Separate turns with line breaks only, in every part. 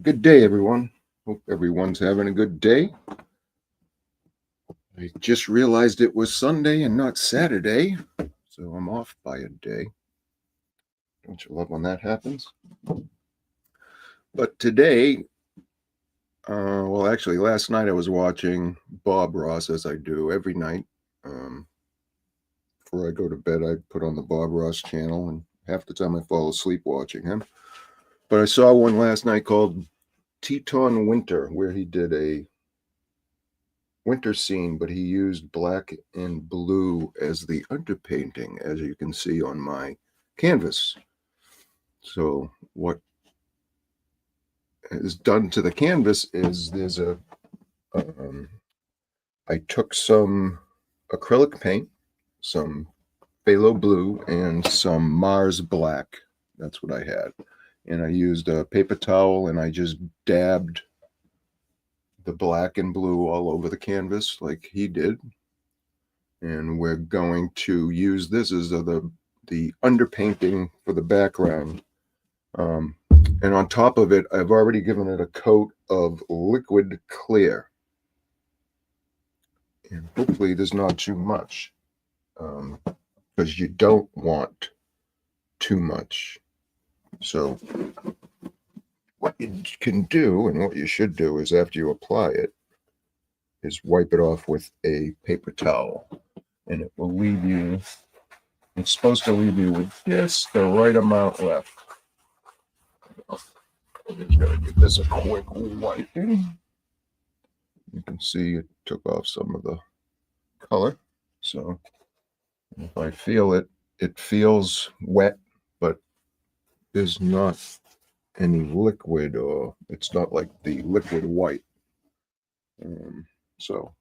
Good day, everyone. Hope everyone's having a good day. I just realized it was Sunday and not Saturday, so I'm off by a day. Don't you love when that happens? But today, well, actually, last night I was watching Bob Ross, as I do every night. Before I go to bed, I put on the Bob Ross channel, and half the time I fall asleep watching him. But I saw one last night called Teton Winter, where he did a winter scene, but he used black and blue as the underpainting, as you can see on my canvas. So what is done to the canvas is I took some acrylic paint, some phthalo blue, and some Mars black. That's what I had. And I used a paper towel and I just dabbed the black and blue all over the canvas like he did. And we're going to use this as the underpainting for the background. And on top of it, I've already given it a coat of liquid clear. And hopefully there's not too much, because you don't want too much. So what you can do, and what you should do, is after you apply it, is wipe it off with a paper towel. And it will leave you, it's supposed to leave you with just the right amount left. I'm just going to give this a quick wiping. You can see it took off some of the color. So if I feel it, it feels wet, but there's not any liquid, or it's not like the liquid white. So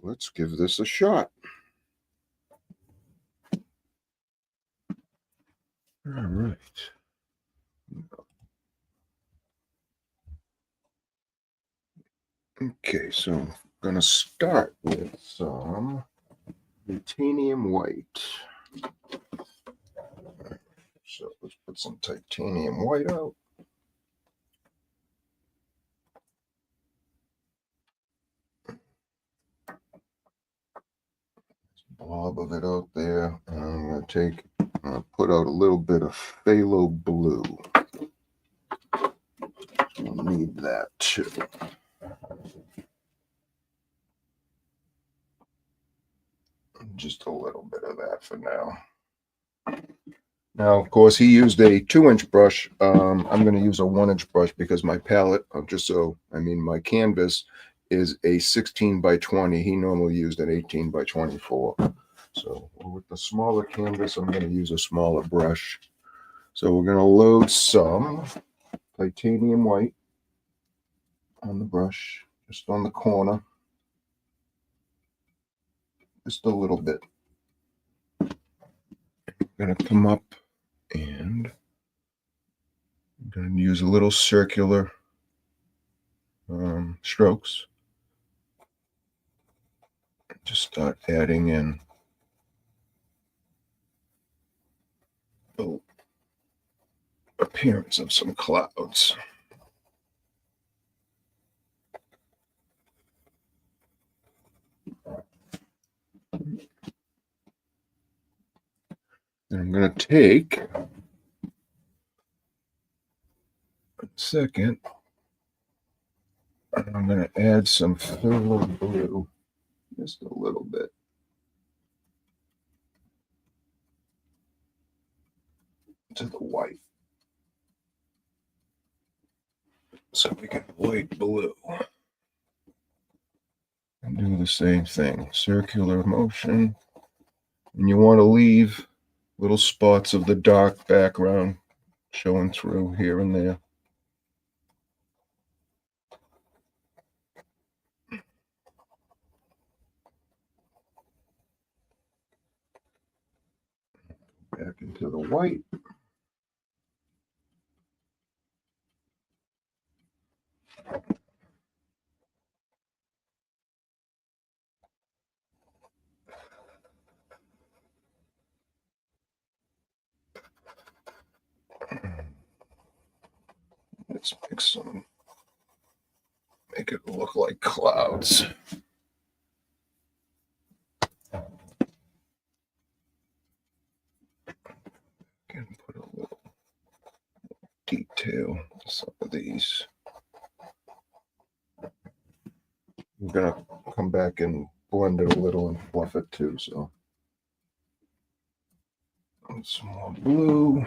let's give this a shot. All right. Okay, so I'm going to start with some titanium white. So let's put some titanium white out. Blob of it out there. And I'm going to put out a little bit of phthalo blue. We'll need that too. Just a little bit of that for now. Now, of course, he used a 2-inch brush. I'm going to use a 1-inch brush because my palette, my canvas is a 16 by 20. He normally used an 18 by 24. So with the smaller canvas, I'm going to use a smaller brush. So we're going to load some titanium white on the brush, just on the corner, just a little bit. I'm going to come up and I'm going to use a little circular strokes. Just start adding in the appearance of some clouds. And I'm going to take a second, and I'm going to add some phthalo blue, just a little bit. To the white. So we get white blue. And do the same thing, circular motion. And you want to leave little spots of the dark background showing through here and there. Back into the white. Let's make it look like clouds. And put a little detail to some of these. I'm gonna come back and blend it a little and fluff it too, so. And some more blue.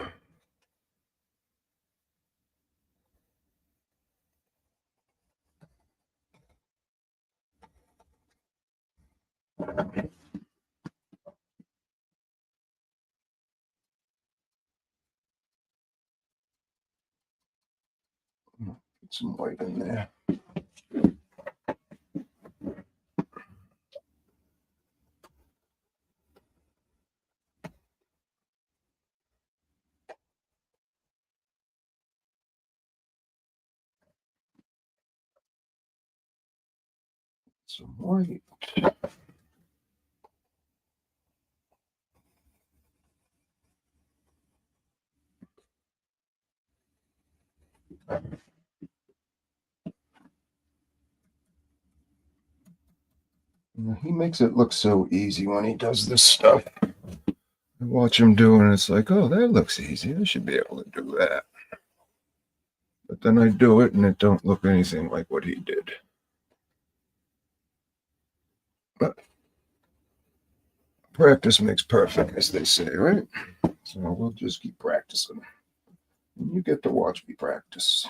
Put some white in there. Some white. He makes it look so easy when he does this stuff. I watch him do it and it's like, oh, that looks easy. I should be able to do that. But then I do it and it don't look anything like what he did. But practice makes perfect, as they say, right? So we'll just keep practicing. And you get to watch me practice.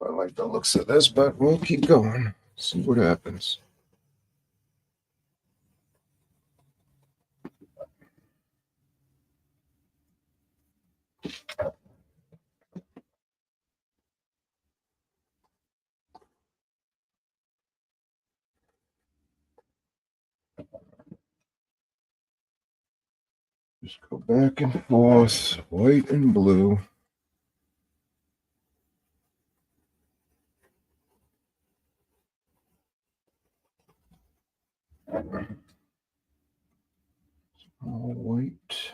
I like the looks of this, but we'll keep going. See what happens. Just go back and forth, white and blue. All white.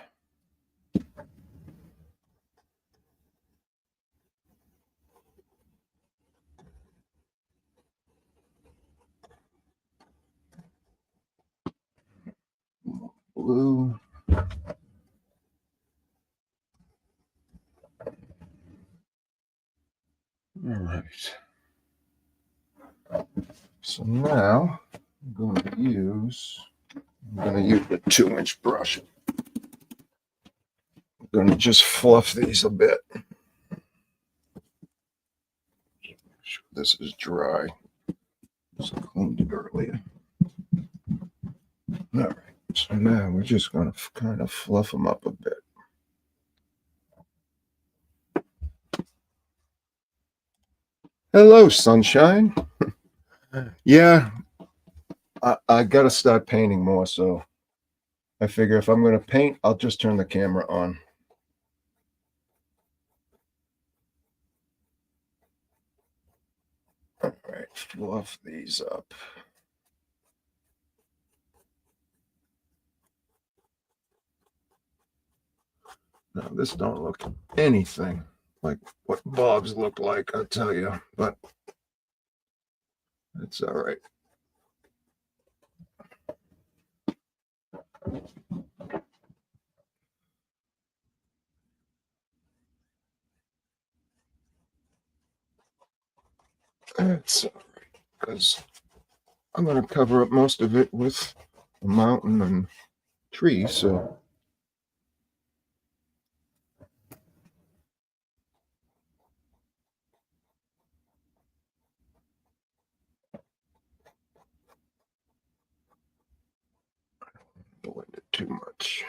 Blue. All right. So now I'm going to use the 2-inch brush. I'm going to just fluff these a bit. Make sure this is dry. Just cleaned it earlier. All right. So now we're just going to kind of fluff them up a bit. Hello, sunshine. Yeah, I got to start painting more, so I figure if I'm going to paint, I'll just turn the camera on. All right, fluff these up. Now, this don't look anything like what Bob's look like, I'll tell you, but it's all right. It's all right, because I'm going to cover up most of it with a mountain and trees, so. Blend it too much.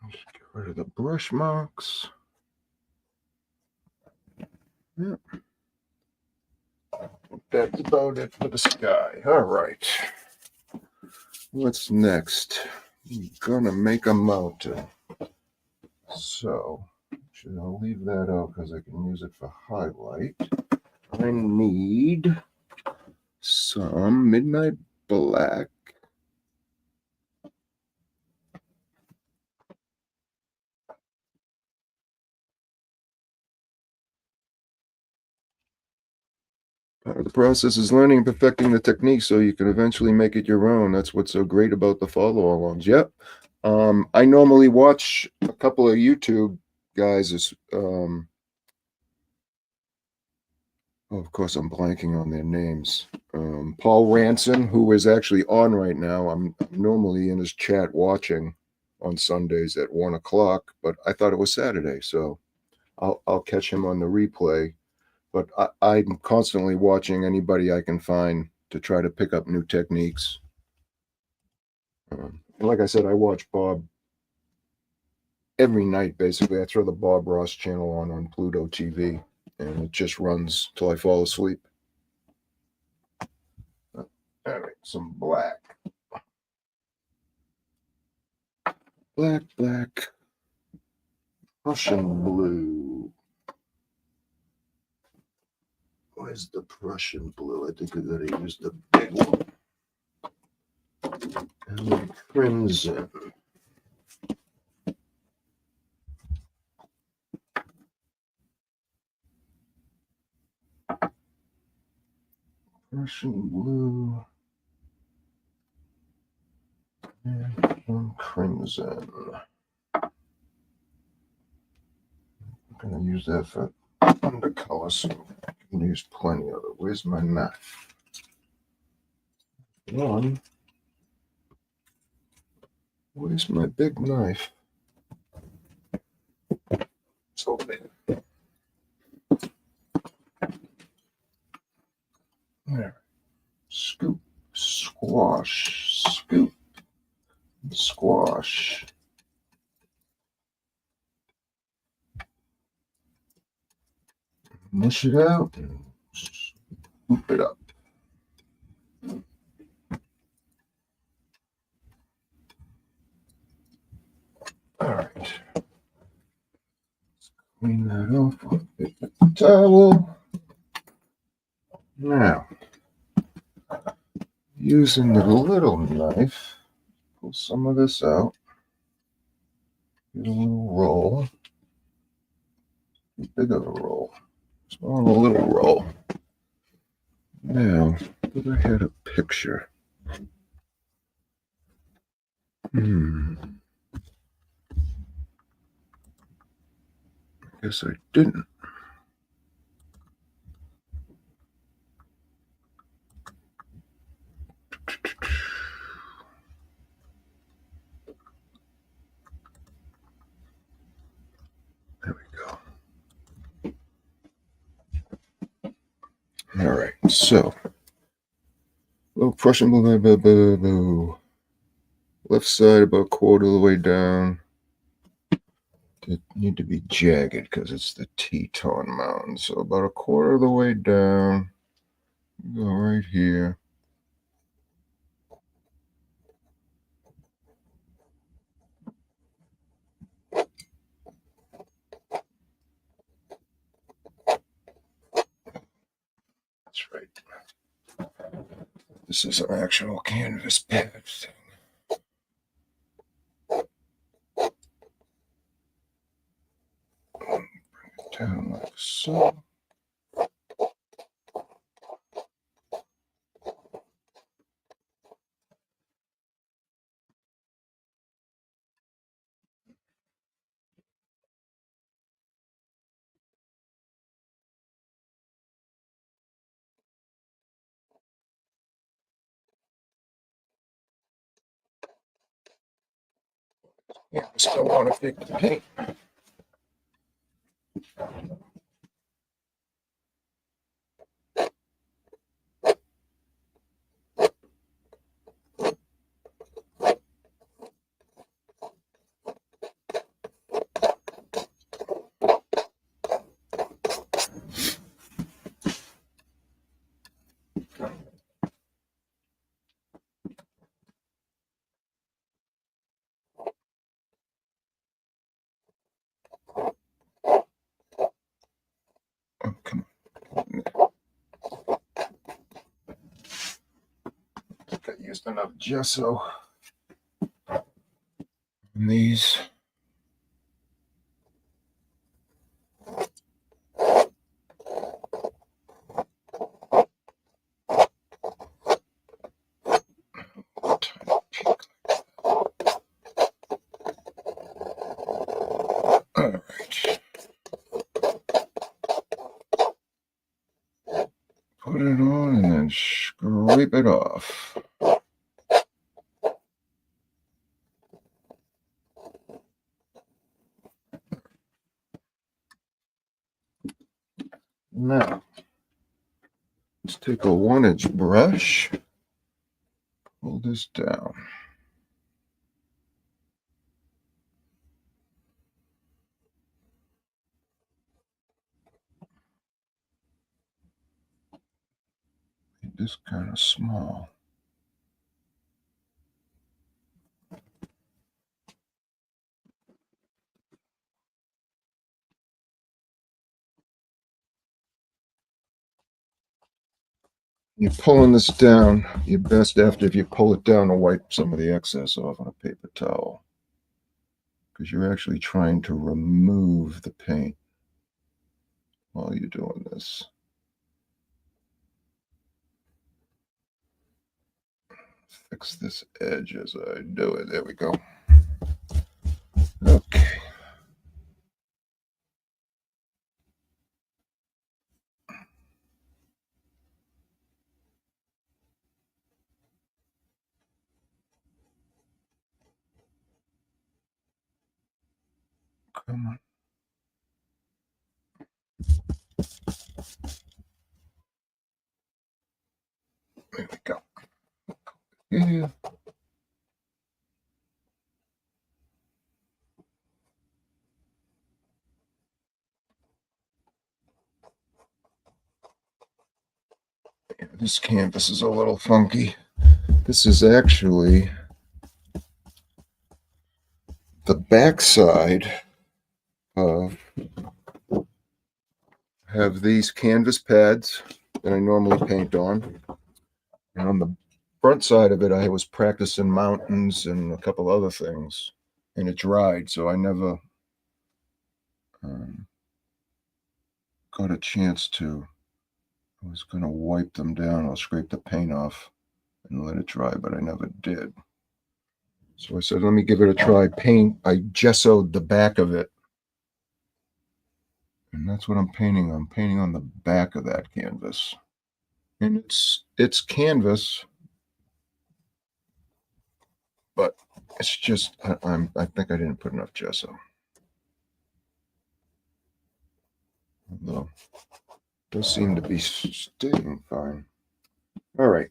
Just get rid of the brush marks. Yep. That's about it for the sky. All right. What's next? I'm gonna make a mountain. So, I'll leave that out because I can use it for highlight. I need some midnight black. Part of the process is learning and perfecting the technique so you can eventually make it your own. That's what's so great about the follow-alongs. Yep. I normally watch a couple of YouTube guys. Of course, I'm blanking on their names. Paul Ranson, who is actually on right now. I'm normally in his chat watching on Sundays at 1 o'clock, but I thought it was Saturday, so I'll catch him on the replay. But I'm constantly watching anybody I can find to try to pick up new techniques. And like I said, I watch Bob every night, basically. I throw the Bob Ross channel on Pluto TV, and it just runs till I fall asleep. All right, some black. Black. Prussian blue. Where's the Prussian blue? I think I gotta use the big one. And crimson. Prussian blue. And crimson. I'm gonna use that for undercolor, so I can use plenty of it. Where's my knife? One. Where's my big knife? It's over there. There. Scoop, squash, scoop, squash. Mush it out and scoop it up. All right. Clean that off with a towel. Now, using the little knife, pull some of this out. Get a little roll. Big of a roll. Small little roll. Now, if I had a picture. Guess I didn't. There we go. All right, so little Prussian blue. Left side about a quarter of the way down. They need to be jagged because it's the Teton mountain. So about a quarter of the way down. Go right here. That's right. This is an actual canvas pad thing. Bring it down like so. Yeah, I still want to pick the paint. used enough gesso in these. All right. Put it on and then scrape it off. Now, let's take a 1-inch brush, pull this down. Make this kind of small. You're pulling this down, you're best after if you pull it down to wipe some of the excess off on a paper towel, because you're actually trying to remove the paint while you're doing this. Fix this edge as I do it. There we go. Okay. Come on. There we go. Yeah. This canvas is a little funky. This is actually the backside of, have these canvas pads that I normally paint on. And on the front side of it, I was practicing mountains and a couple other things. And it dried, so I never got a chance to. I was going to wipe them down or scrape the paint off and let it dry, but I never did. So I said, let me give it a try. I gessoed the back of it. And that's what I'm painting. I'm painting on the back of that canvas. And it's canvas, but it's just, I think I didn't put enough gesso. Although it does seem to be staying fine. All right.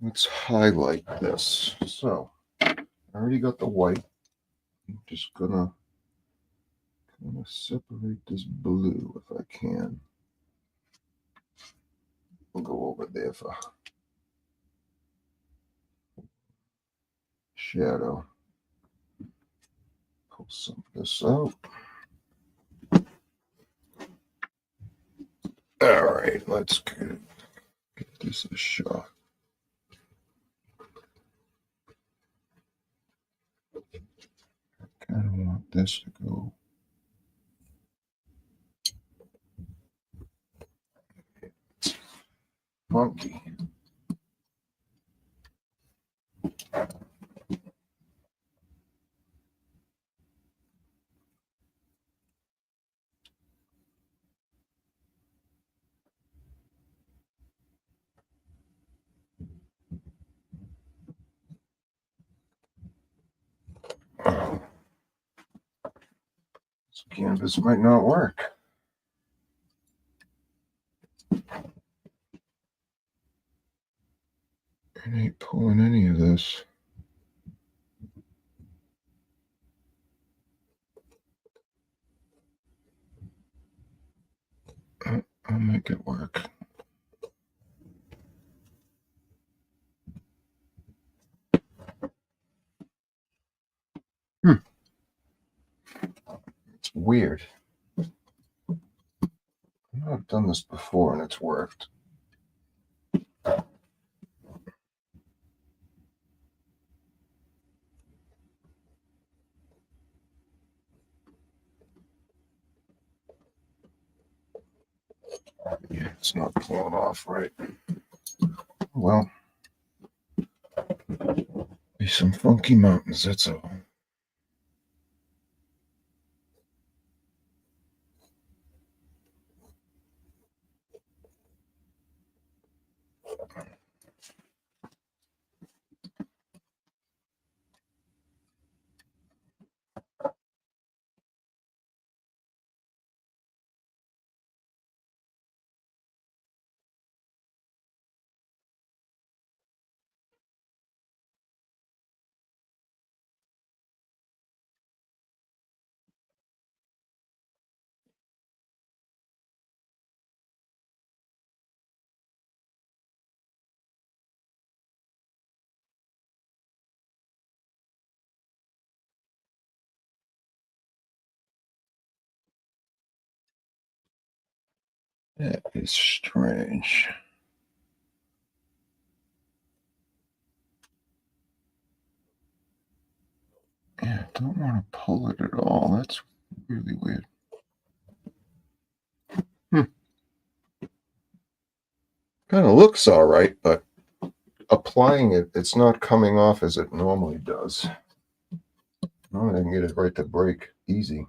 Let's highlight this. So I already got the white. I'm just gonna kind of separate this blue if I can. We'll go over there for shadow. Pull some of this out. All right, let's get this a shot. I kind of want this to go. Funky. This canvas might not work. It ain't pulling any of this. I'll make it work. It's weird. I know I've done this before and it's worked. Yeah, it's not pulling off right. Well, be some funky mountains, that's all. That is strange. Yeah, I don't want to pull it at all. That's really weird. Kind of looks all right, but applying it, it's not coming off as it normally does. Normally I can get it right to break easy.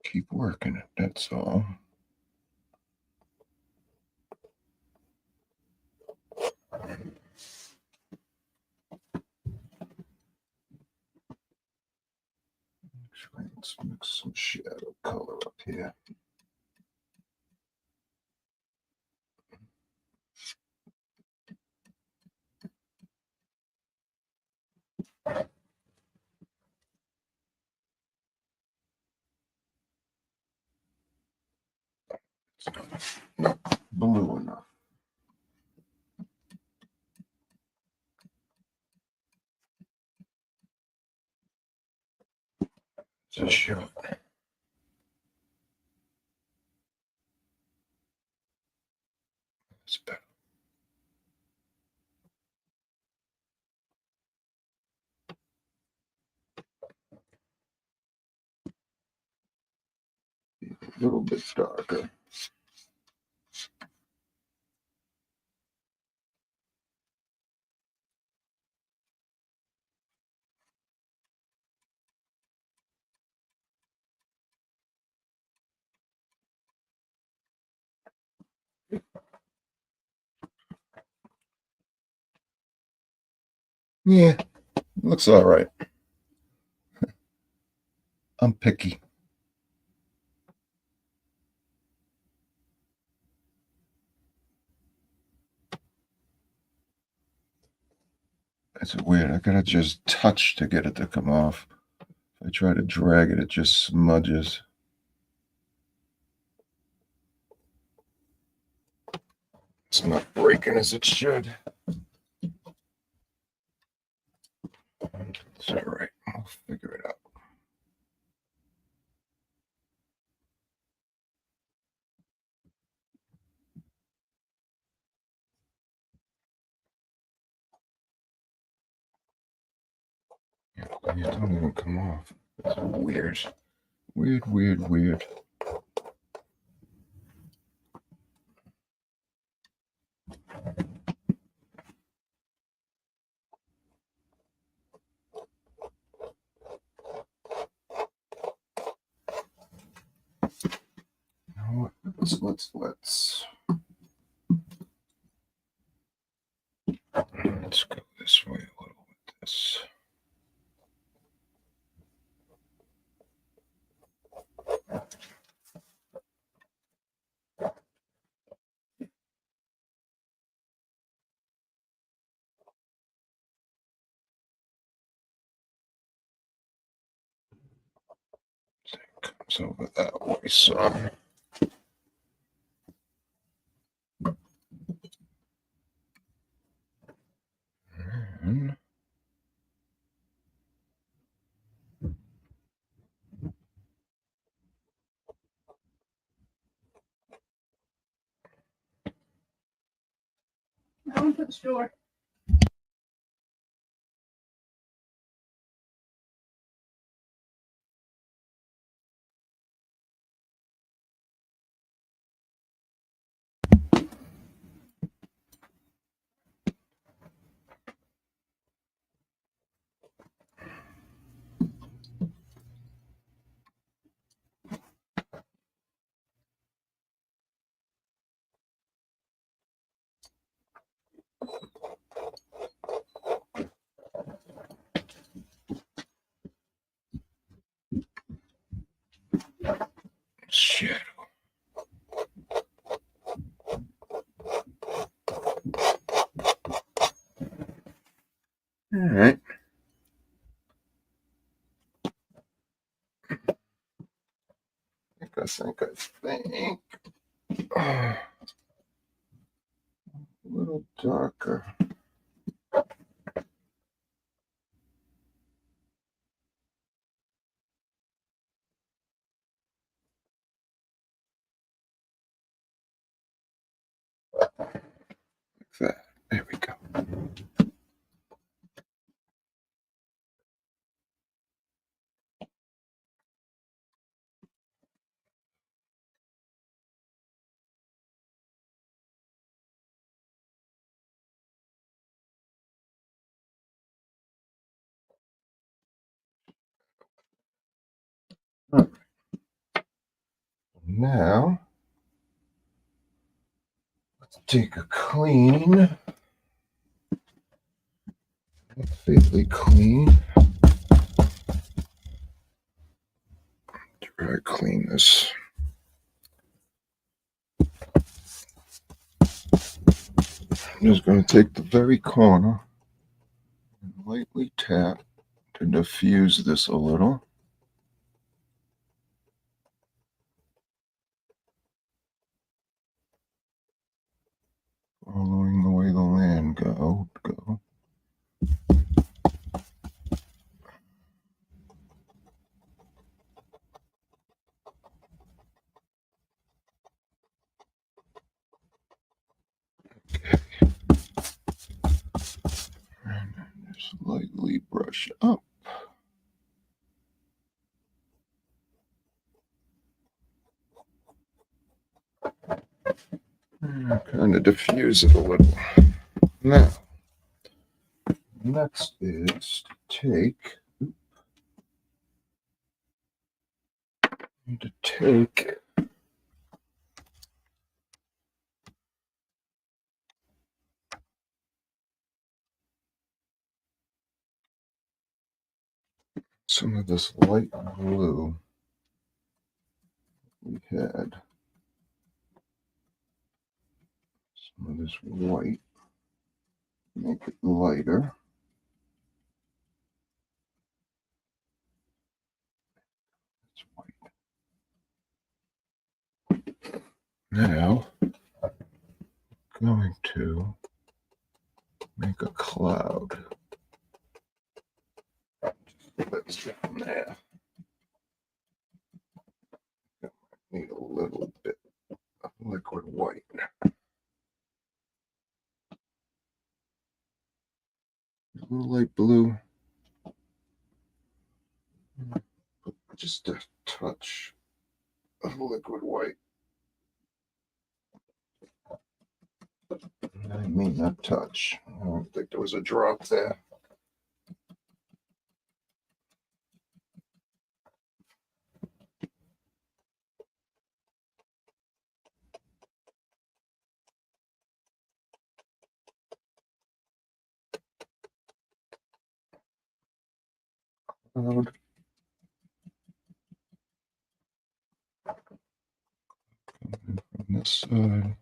Keep working it, that's all. Let's mix some shadow color up here. It's not blue enough. It's a shot. It's better. A little bit darker. Yeah, looks all right. I'm picky. It's weird. I gotta just touch to get it to come off. If I try to drag it, it just smudges. It's not breaking as it should. It's all right. I'll figure it out. Yeah, you don't even come off. It's weird. Weird, weird, weird. You know what? Let's go this way a little with this. Comes over that way some. And
Going to the store.
shadow. All right. I think. A little darker. Like that. There we go. All right. Now, let's take a clean, fairly clean, dry clean this. I'm just going to take the very corner and lightly tap to diffuse this a little. Following the way the land go. Okay. And then just lightly brush up. And kind of diffuse it a little. Now, next is to take some of this light blue we had, some of this white, make it lighter. It's white. Now, going to make a cloud. Let's down there. Need a little bit of liquid white. A little light blue. Just a touch of liquid white. I mean that touch. I don't think there was a drop there. Cloud. Coming from this side.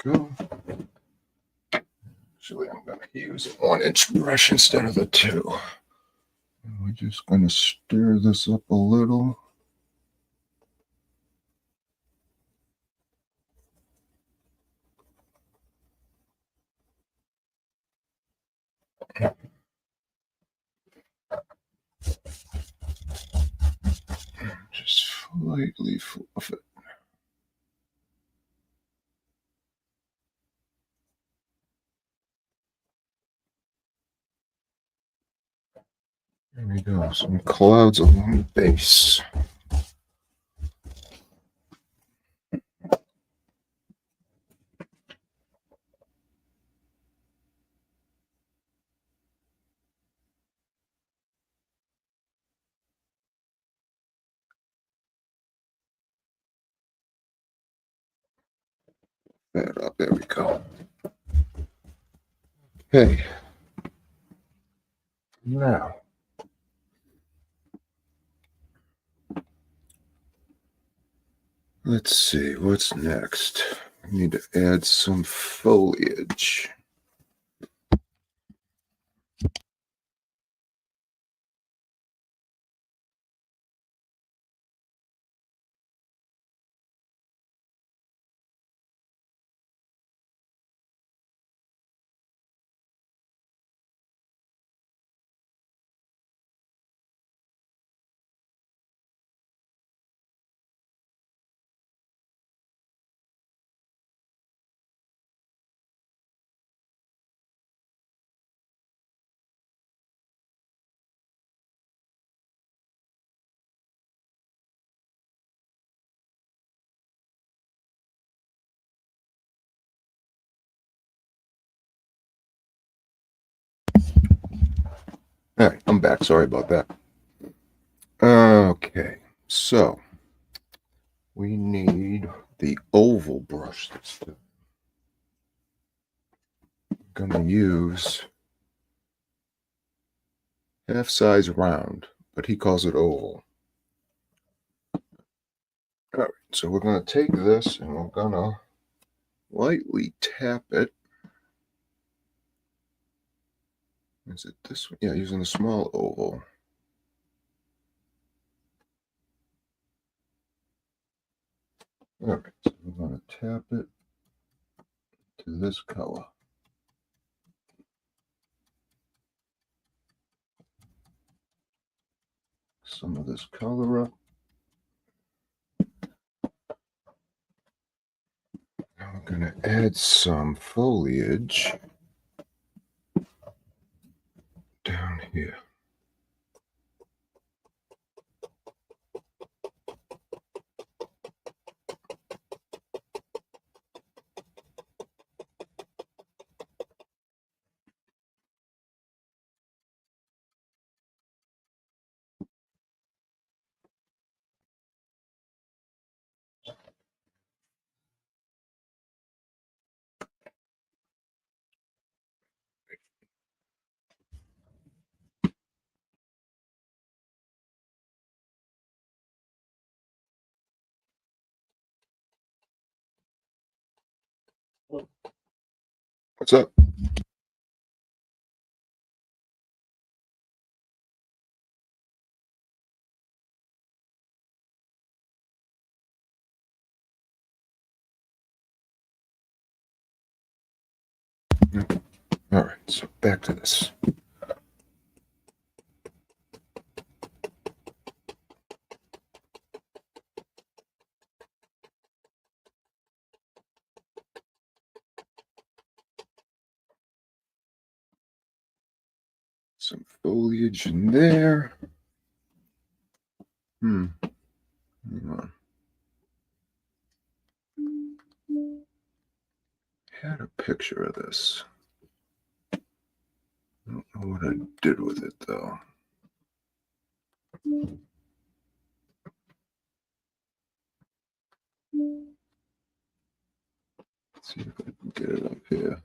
Go. Actually, I'm going to use a 1-inch brush instead of the 2. And we're just going to stir this up a little. Just slightly fluff it. There we go. Some clouds along the base. that up. There we go. Okay. Now, let's see, what's next? I need to add some foliage. All right, I'm back. Sorry about that. Okay, so we need the oval brush this time. I'm going to use half size round, but he calls it oval. All right, so we're going to take this and we're going to lightly tap it. Is it this one? Yeah, using a small oval. All right, so we're going to tap it to this color. Some of this color up. Now we're going to add some foliage down here. What's up? All right, so back to this. Some foliage in there. Hang on. Had a picture of this. I don't know what I did with it though. Let's see if I can get it up here.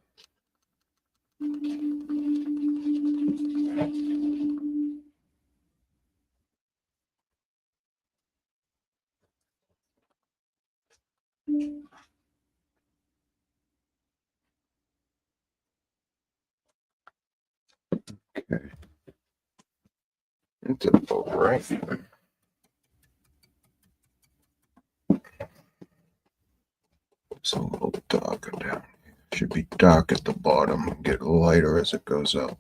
Okay. It's about right. It's a little darker down here. Should be dark at the bottom and get lighter as it goes up.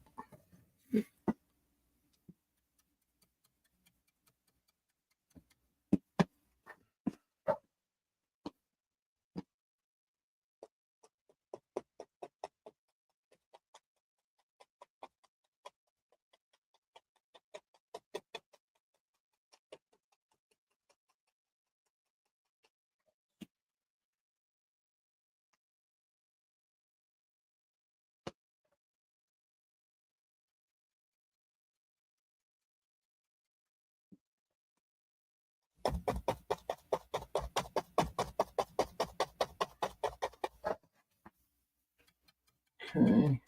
Okay.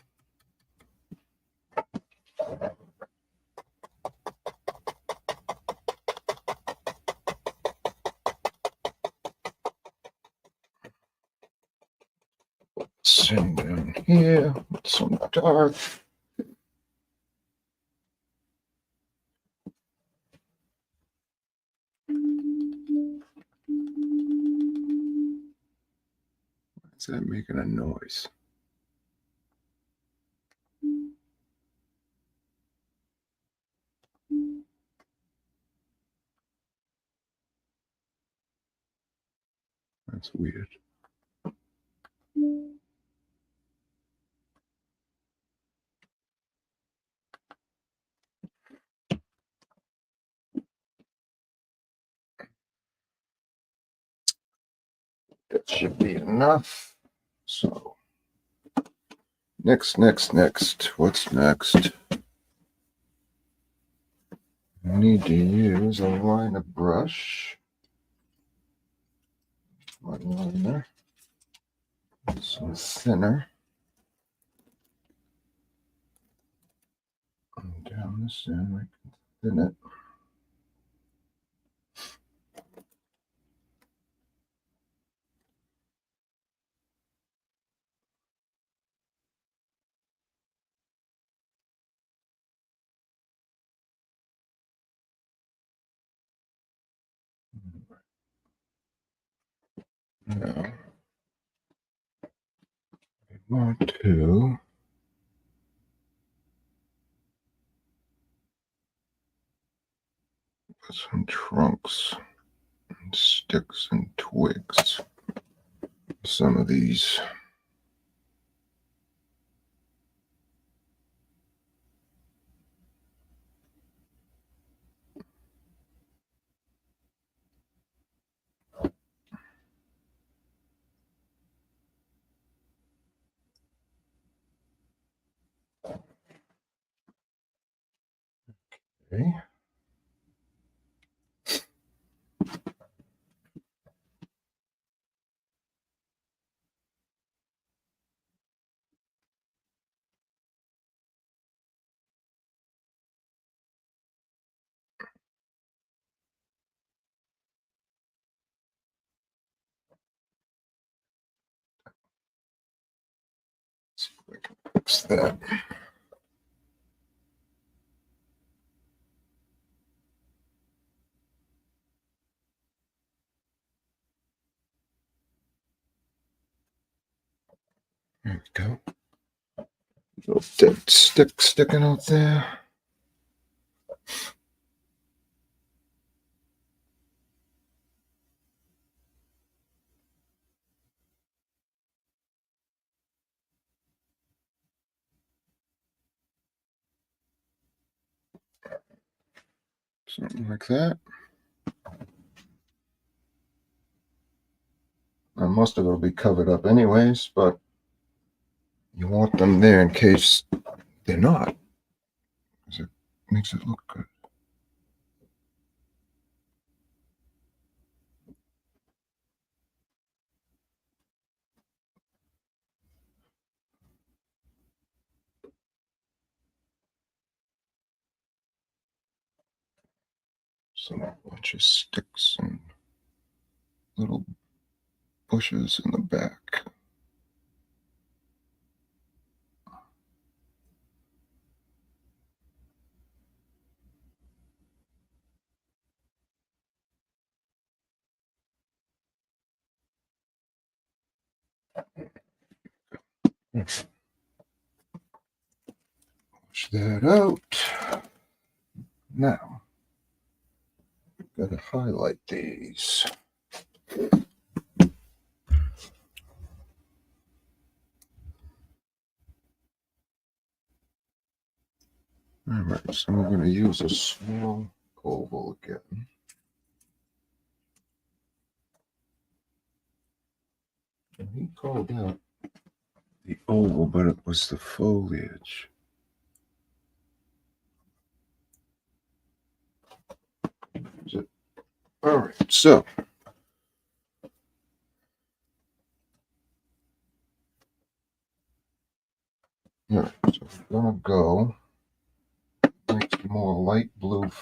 Send down here with some dark. Why is that making a noise? That's weird. That should be enough. So, next. What's next? I need to use a liner brush. One liner. Some thinner. And down this end, we can thin it. Now, I want to put some trunks and sticks and twigs. Some of these. Okay. See if I can fix that. There we go. Little dead stick sticking out there. Something like that. Now, most of it will be covered up anyways, but you want them there in case they're not, because it makes it look good. So a bunch of sticks and little bushes in the back. Wash that out. Now, gotta highlight these. All right, so we're going to use a small oval again. And he called out the oval, but it was the foliage. All right, so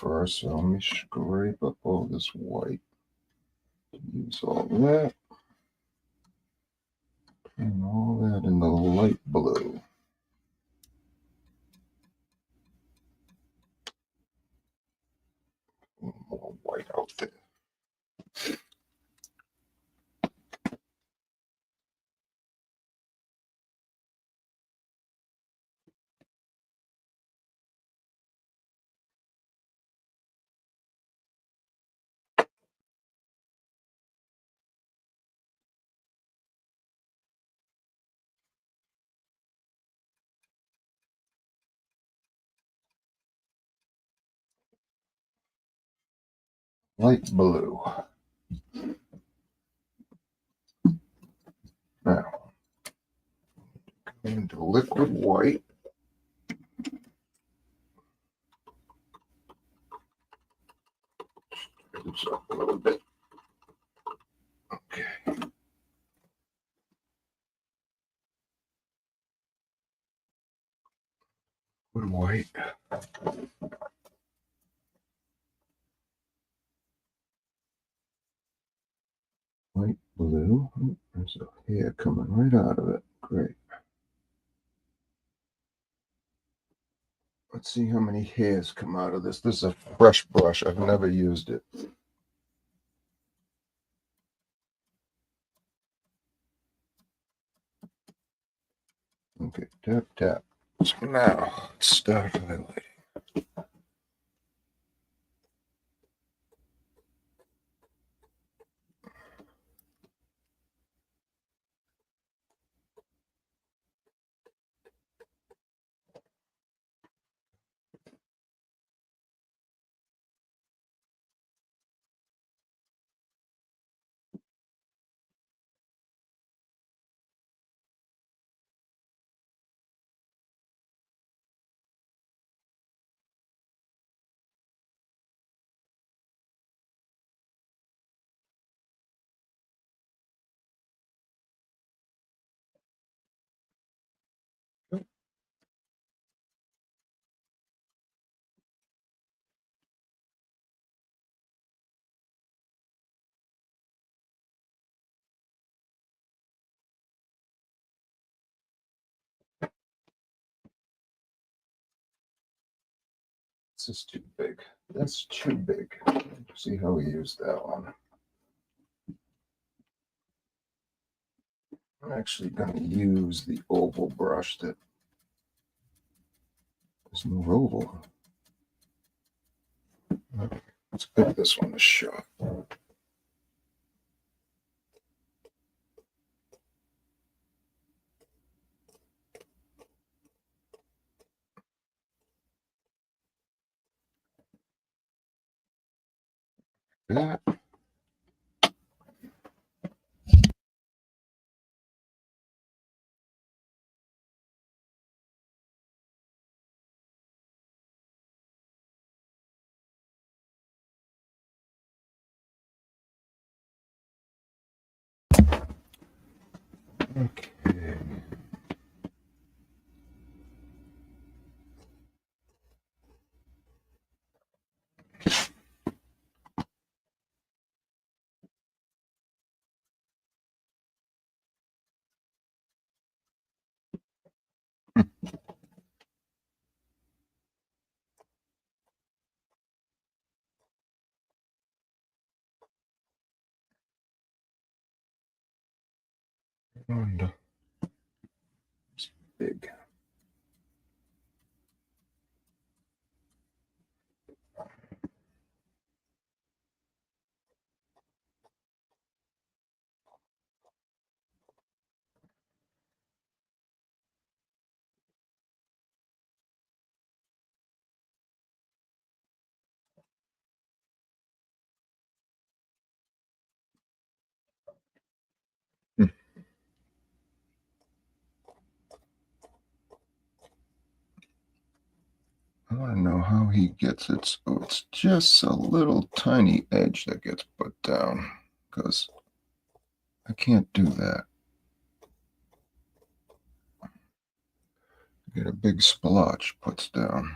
first, so let me scrape up all this white. Use all that. And all that in the light blue. A little more white out there. Light blue. Now, into liquid white. This up a little bit. Okay. Liquid white. Light blue. Oh, there's a hair coming right out of it. Great. Let's see how many hairs come out of this. This is a fresh brush. I've never used it. Okay, tap, tap. So now, start highlighting. This is too big. That's too big. See how we use that one. I'm actually going to use the oval brush that is more oval. Okay, let's give this one a shot. That. Okay. And it's big. I want to know how he gets it. So it's just a little tiny edge that gets put down, because I can't do that. Get a big splotch puts down.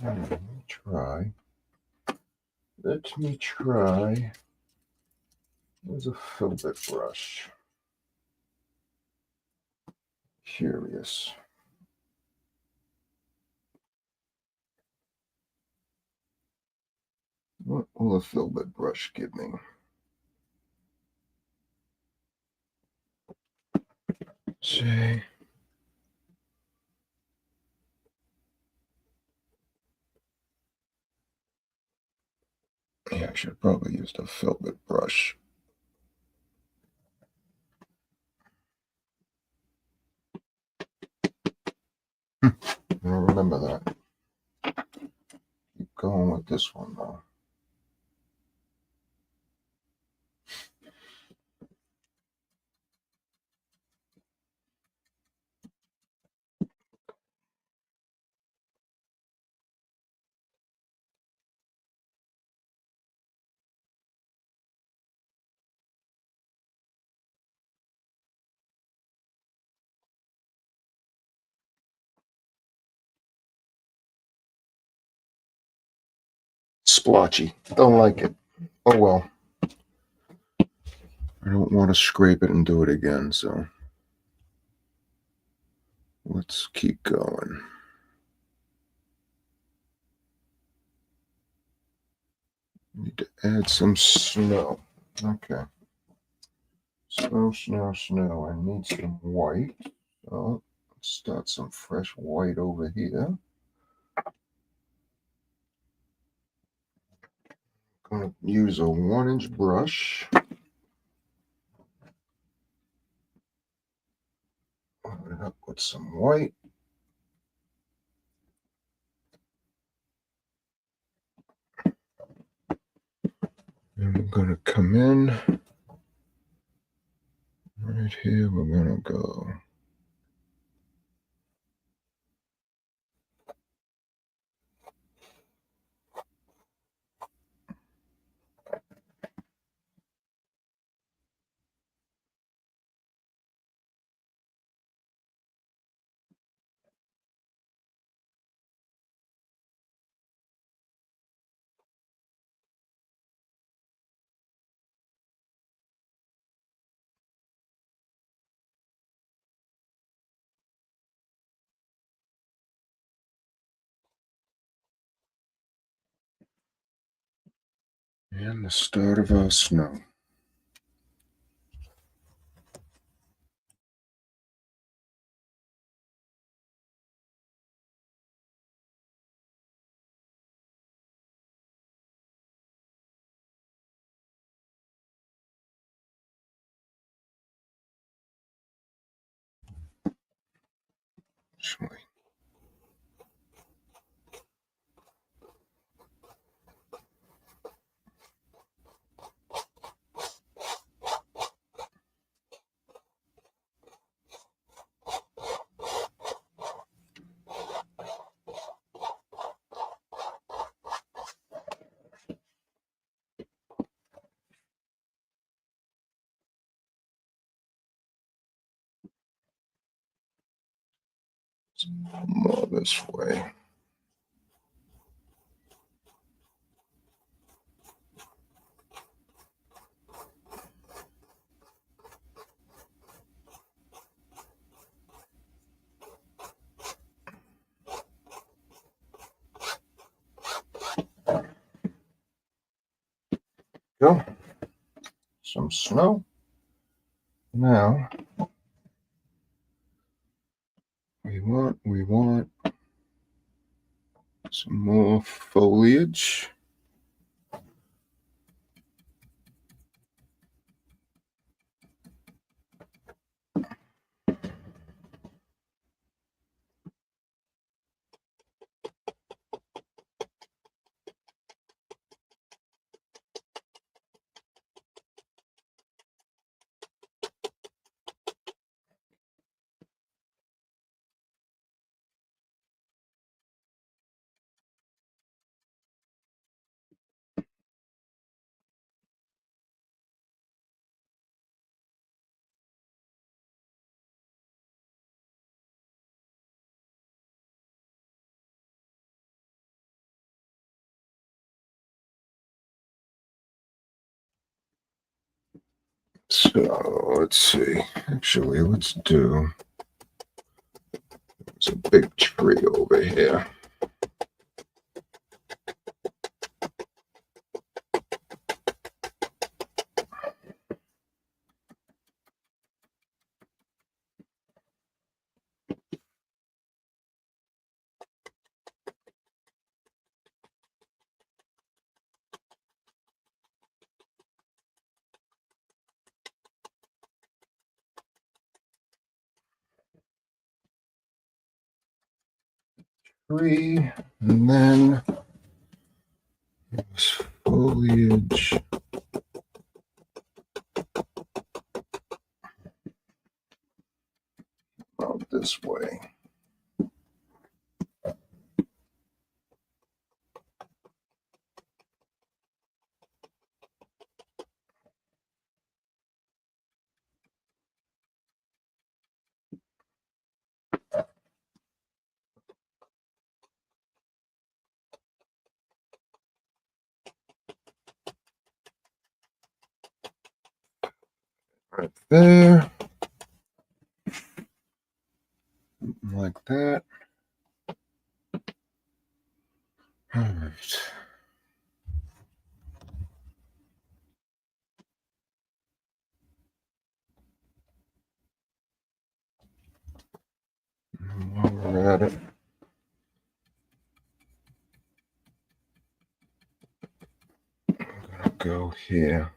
Let me try. Let me try. There's a filbert brush. Curious. What will a filbert brush give me? Say. Yeah, I should probably use the filbert brush. I'll remember that. Keep going with this one though. Splotchy. Don't like it. Oh well. I don't want to scrape it and do it again, so let's keep going. Need to add some snow. Okay. Snow. I need some white. So let's start some fresh white over here. I'm going to use a 1-inch brush. Load it up with some white. And we're going to come in. Right here, we're going to go. And the start of our snow. Actually, more this way. Go. Some snow. Now we want some more foliage. So let's see. Actually, let's do. There's a big tree over here. Tree, and then there's foliage. Out this way. Right there. Like that. All right. And while we're at it, I'm gonna go here.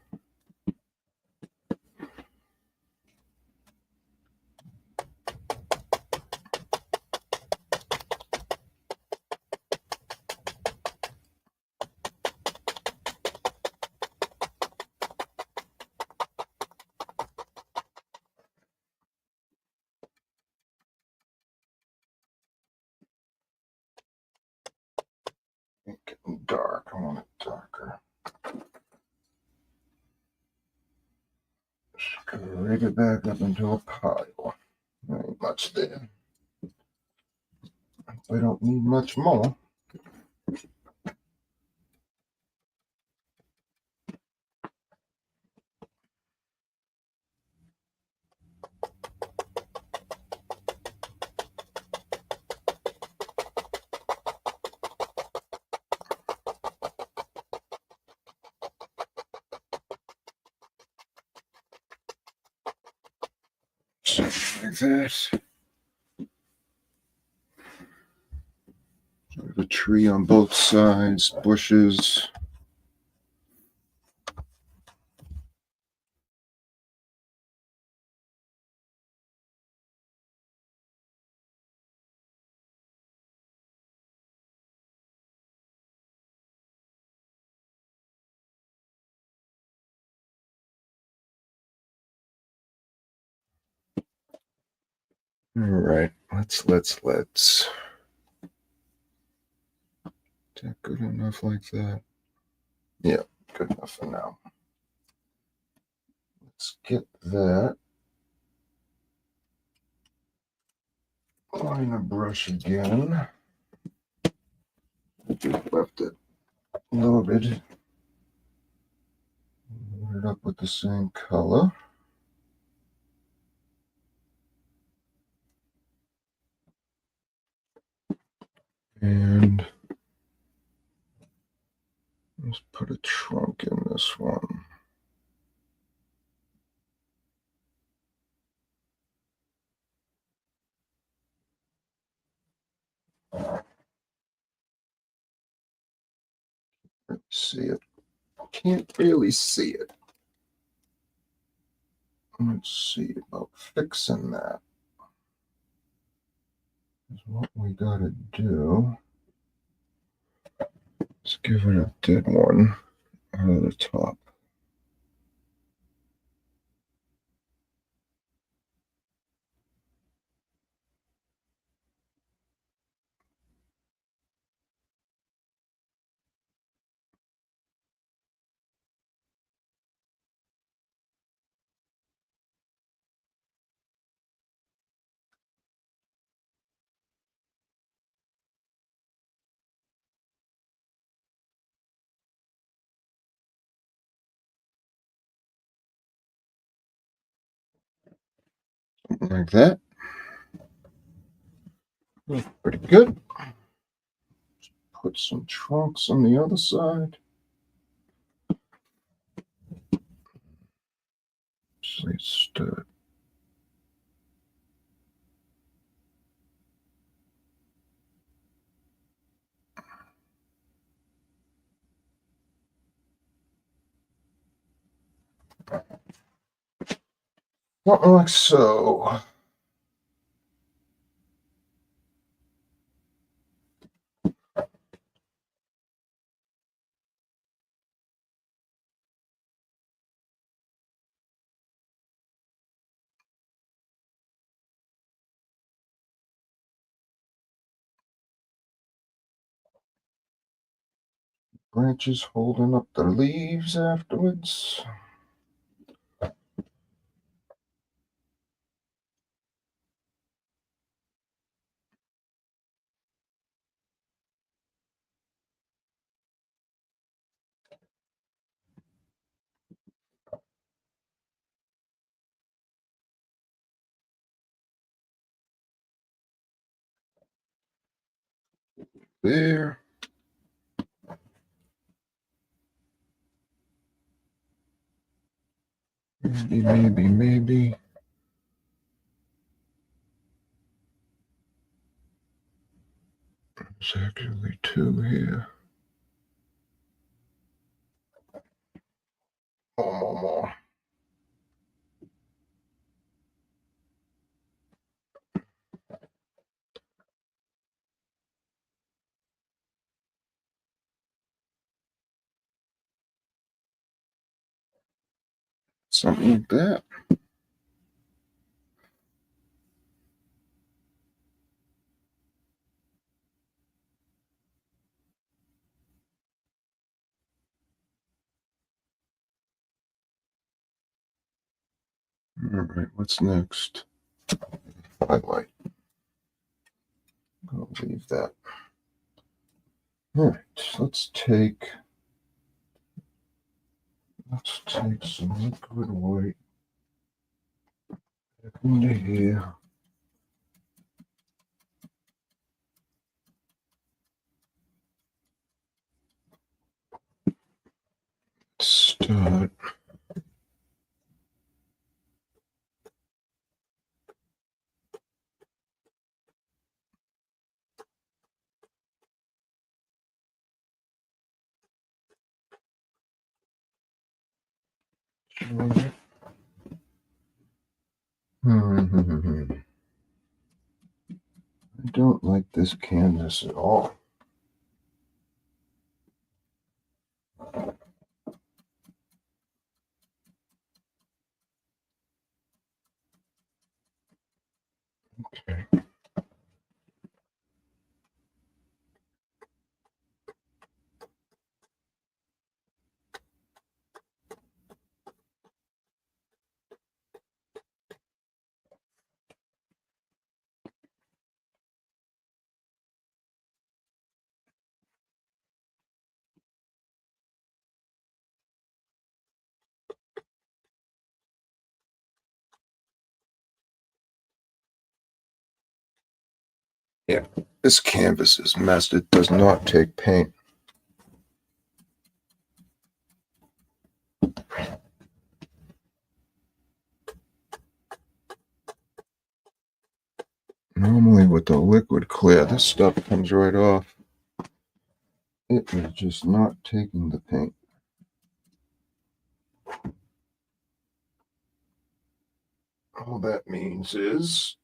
It's getting dark. I want it darker. Just gonna rig it back up into a pile. There ain't much there. We don't need much more. Something like that. We have a tree on both sides, bushes. All right, let's. Is that good enough like that? Yeah, good enough for now. Let's get that. Line a brush again. Just left it loaded. Load it up with the same color. And let's put a trunk in this one. Let's see it. Can't really see it. Let's see about fixing that. Is what we gotta do. Let's give it a dead one out of the top. Something like that. Pretty good. Put some trunks on the other side. Stud. Something like so. Branches holding up the leaves afterwards. There. Maybe. There's actually two here. More. Something like that. All right, what's next? Highlight. I'll leave that. All right, let's take some liquid white into here. Start. I don't like this canvas at all. Okay. Yeah, this canvas is messed. It does not take paint. Normally with the liquid clear, this stuff comes right off. It is just not taking the paint. All that means is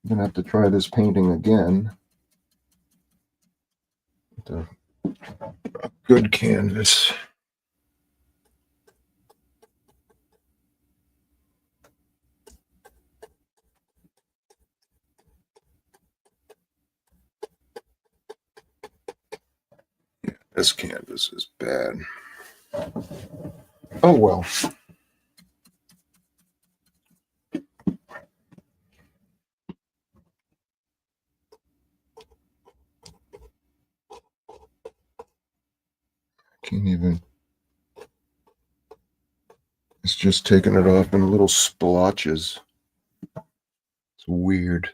I'm going to have to try this painting again. With a good canvas. Yeah, this canvas is bad. Oh well. Can't even. It's just taking it off in little splotches. It's weird.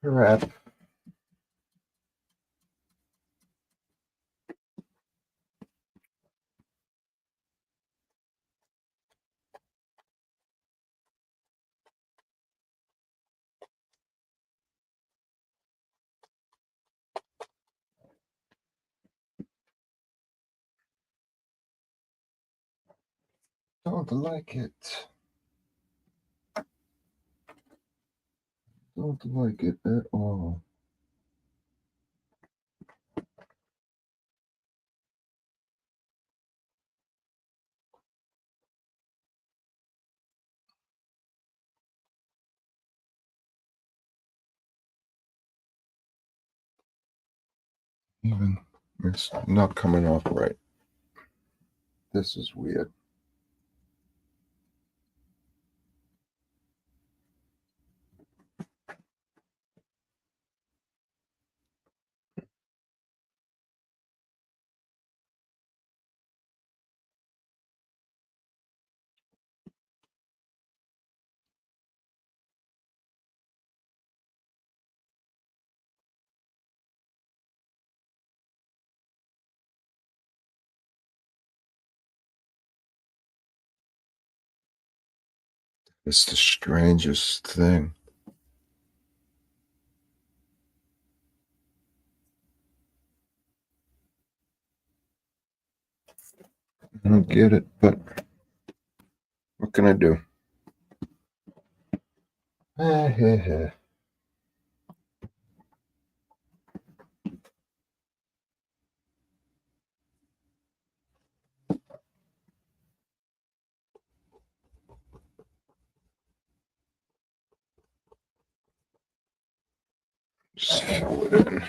Crap. Don't like it. Don't like it at all. Even it's not coming off right. This is weird. It's the strangest thing. I don't get it, but what can I do? Sew it in.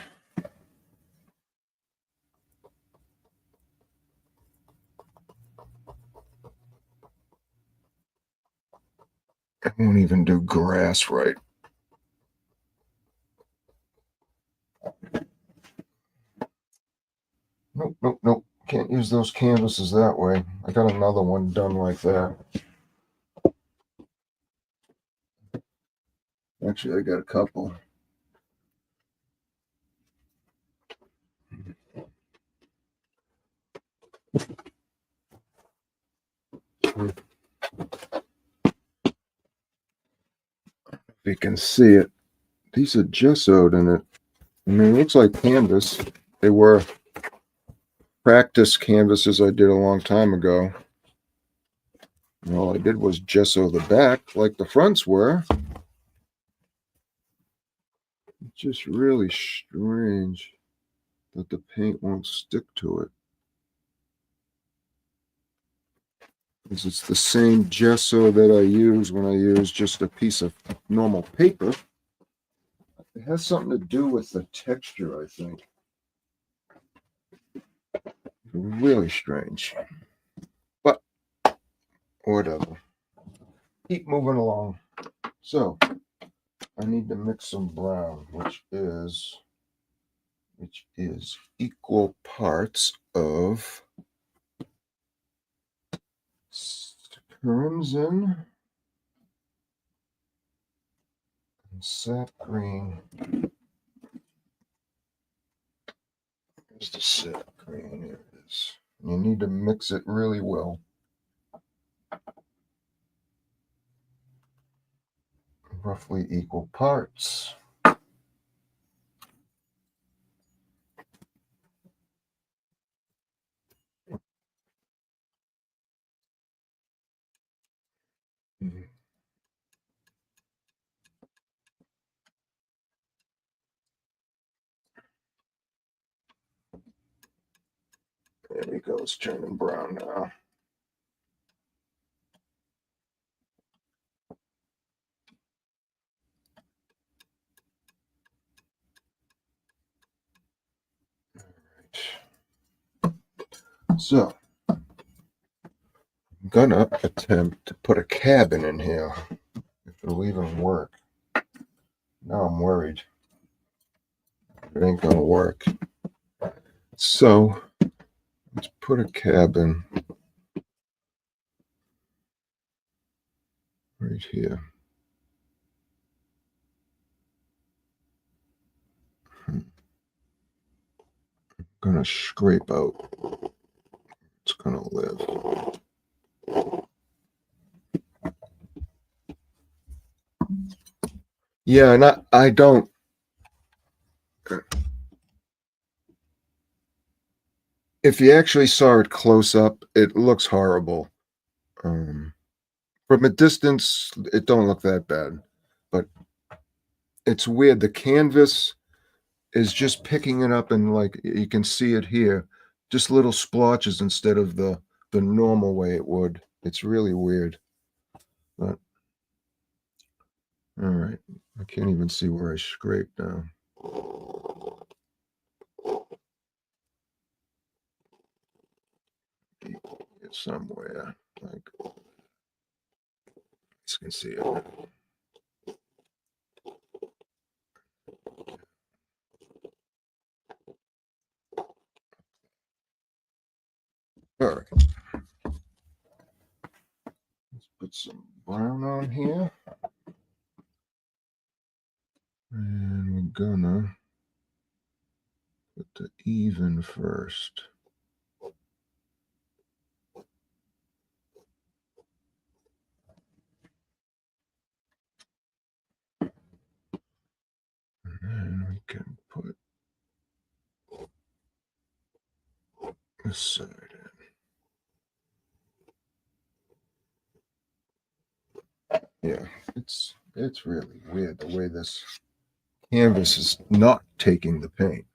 I won't even do grass right. Nope, nope, nope. Can't use those canvases that way. I got another one done like that. Actually, I got a couple. If you can see it, these are gessoed in it. I mean, it looks like canvas. They were practice canvases I did a long time ago. And all I did was gesso the back like the fronts were. It's just really strange that the paint won't stick to it. Because it's the same gesso that I use when I use just a piece of normal paper. It has something to do with the texture, I think. Really strange. But whatever. Keep moving along. So I need to mix some brown, which is equal parts of crimson and sap green. Here's the sap green. Here it is. You need to mix it really well. Roughly equal parts. There we go. It's turning brown now. So, I'm gonna attempt to put a cabin in here, if it'll even work. Now I'm worried. It ain't gonna work. So, let's put a cabin right here. I'm gonna scrape out. It's gonna live. Yeah, and I don't. If you actually saw it close up, it looks horrible. From a distance, it don't look that bad, but it's weird. The canvas is just picking it up, and like you can see it here, just little splotches instead of the normal way it would. It's really weird. But all right, I can't even see where I scraped now. It's somewhere like you can see it. All right, let's put some brown on here, and we're gonna put the even first. And then we can put this side in. Yeah, it's really weird the way this canvas is not taking the paint.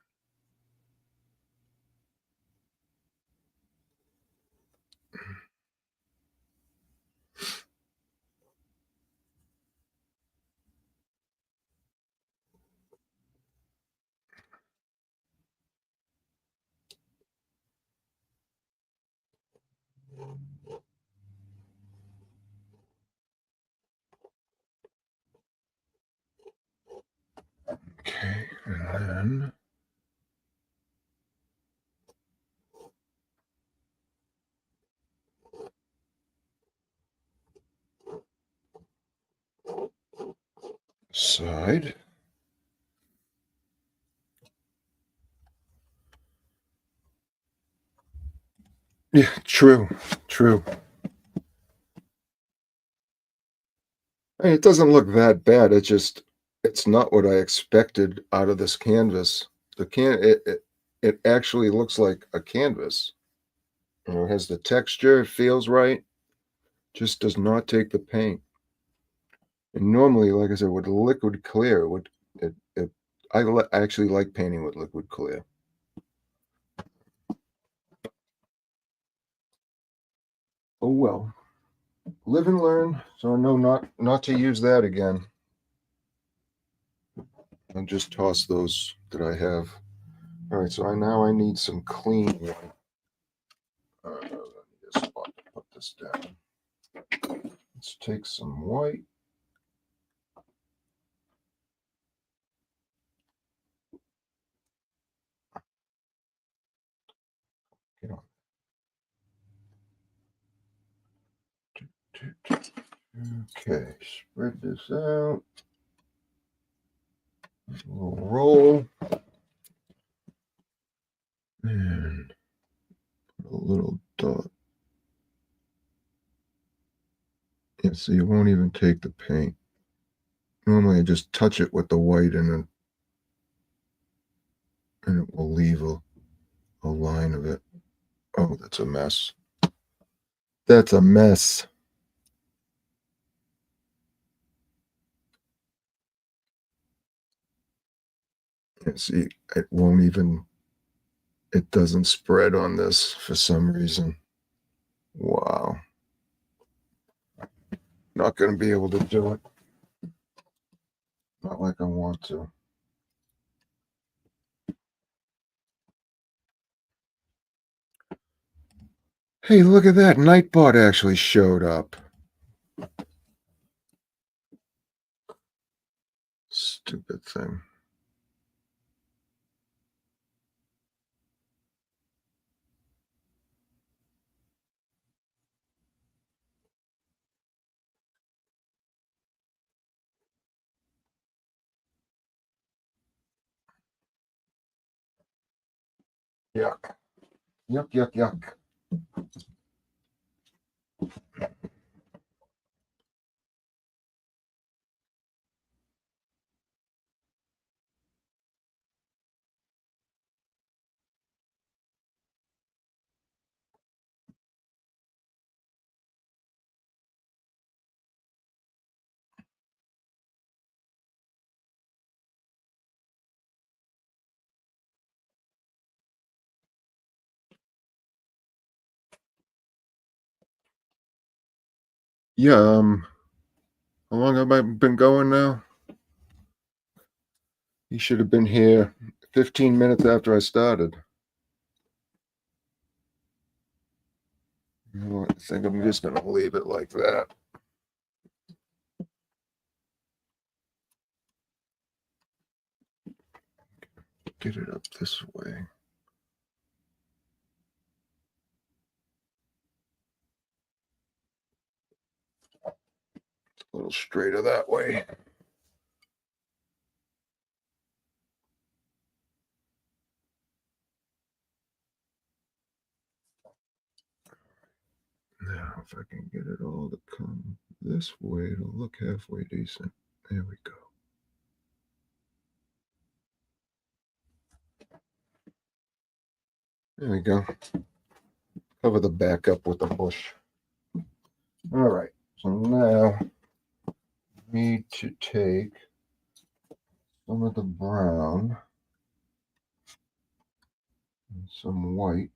Okay, and then side. Yeah, true, true. I mean, it doesn't look that bad. It's not what I expected out of this canvas. It actually looks like a canvas. You know, it has the texture, it feels right, just does not take the paint. And normally, like I said, with liquid clear, it I actually like painting with liquid clear. Oh well, live and learn. So I know not to use that again. I'll just toss those that I have. All right, so now I need some clean white. Let me just put this down. Let's take some white. Get on. Okay, spread this out. We'll roll and put a little dot. Yeah, so you won't even take the paint. Normally I just touch it with the white and it will leave a line of it. Oh, that's a mess. That's a mess. Yeah, see, it won't even, it doesn't spread on this for some reason. Wow. Not going to be able to do it. Not like I want to. Hey, look at that. Nightbot actually showed up. Stupid thing. Yuck. Yuck, yuck, yuck. Yeah, how long have I been going now? You should have been here 15 minutes after I started. You know what? I think I'm just gonna leave it like that. Get it up this way. A little straighter that way. Now, if I can get it all to come this way, it'll look halfway decent. There we go. There we go. Cover the back up with a bush. All right. So now, I need to take some of the brown and some white.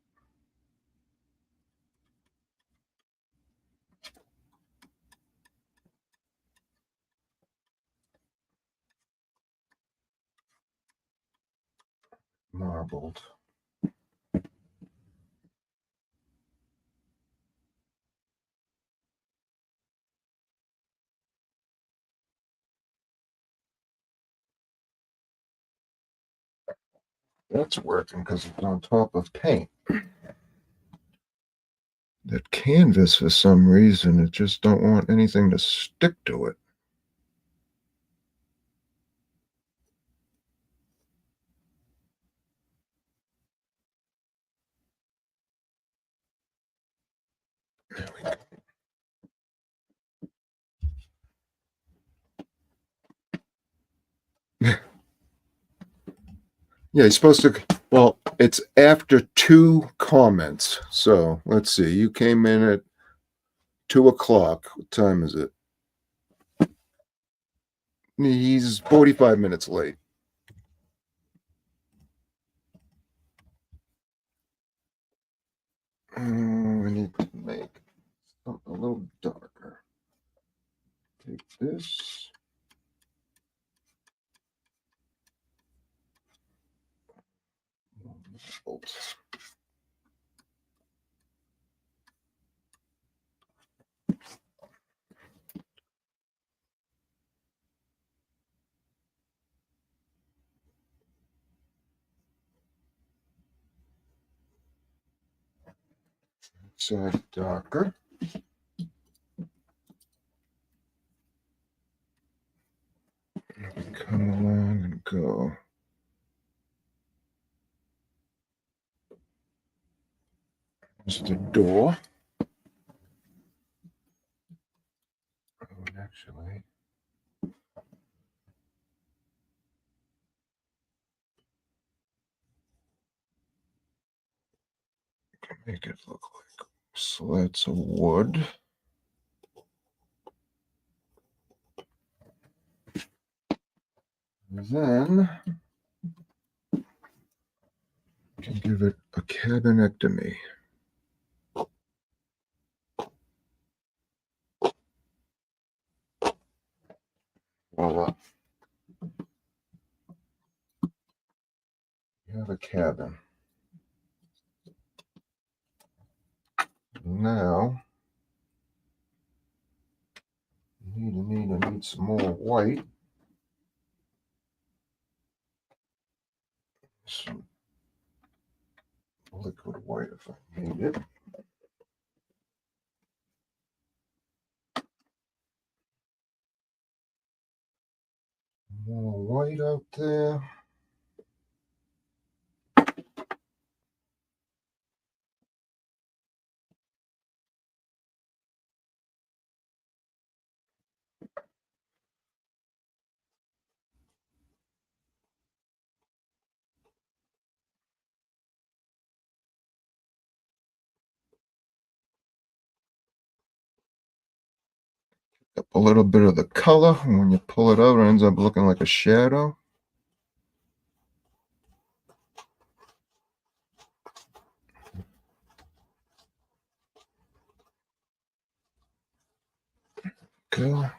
Marbled. That's working because it's on top of paint. That canvas, for some reason, it just don't want anything to stick to it. There we go. Yeah, he's supposed to. Well, it's after 2 comments. So let's see. You came in at 2 o'clock. What time is it? He's 45 minutes late. We need to make something a little darker. Take this. Oops. Side darker. Come along and go. There's the door. Oh, actually, make it look like slats of wood. Then can give it a cabinectomy. Voila. You have a cabin. Now, I need some more white. Some liquid white if I need it. More white out there. up a little bit of the color, and when you pull it out, it ends up looking like a shadow. Go.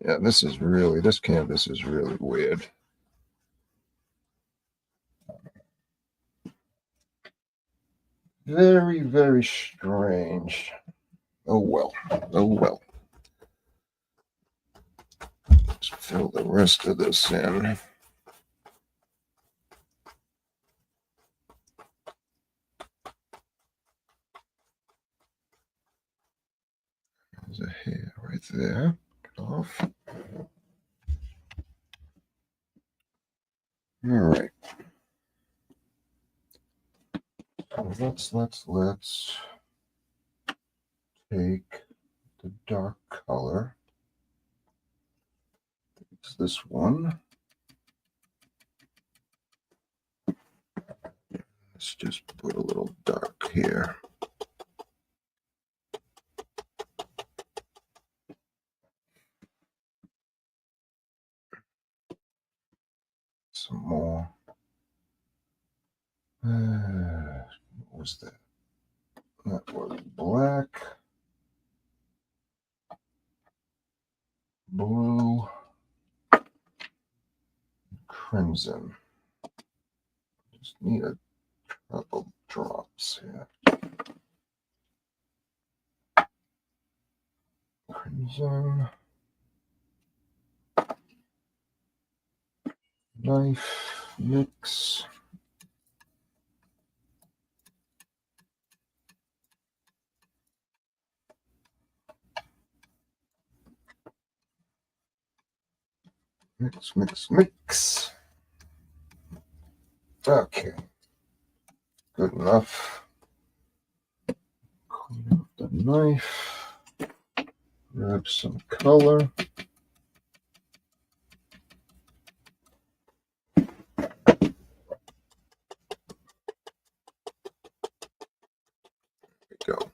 Yeah, this canvas is really weird. Very, very strange. Oh well. Oh well. Let's fill the rest of this in. There's a hair right there. Get off. All right. So let's take the dark color. It's this one. Let's just put a little dark here. Some more. What was that? That was black, blue, crimson. Just need a couple drops here. Crimson. Knife mix. Mix, mix, mix. Okay. Good enough. Clean up the knife. Grab some color. There we go.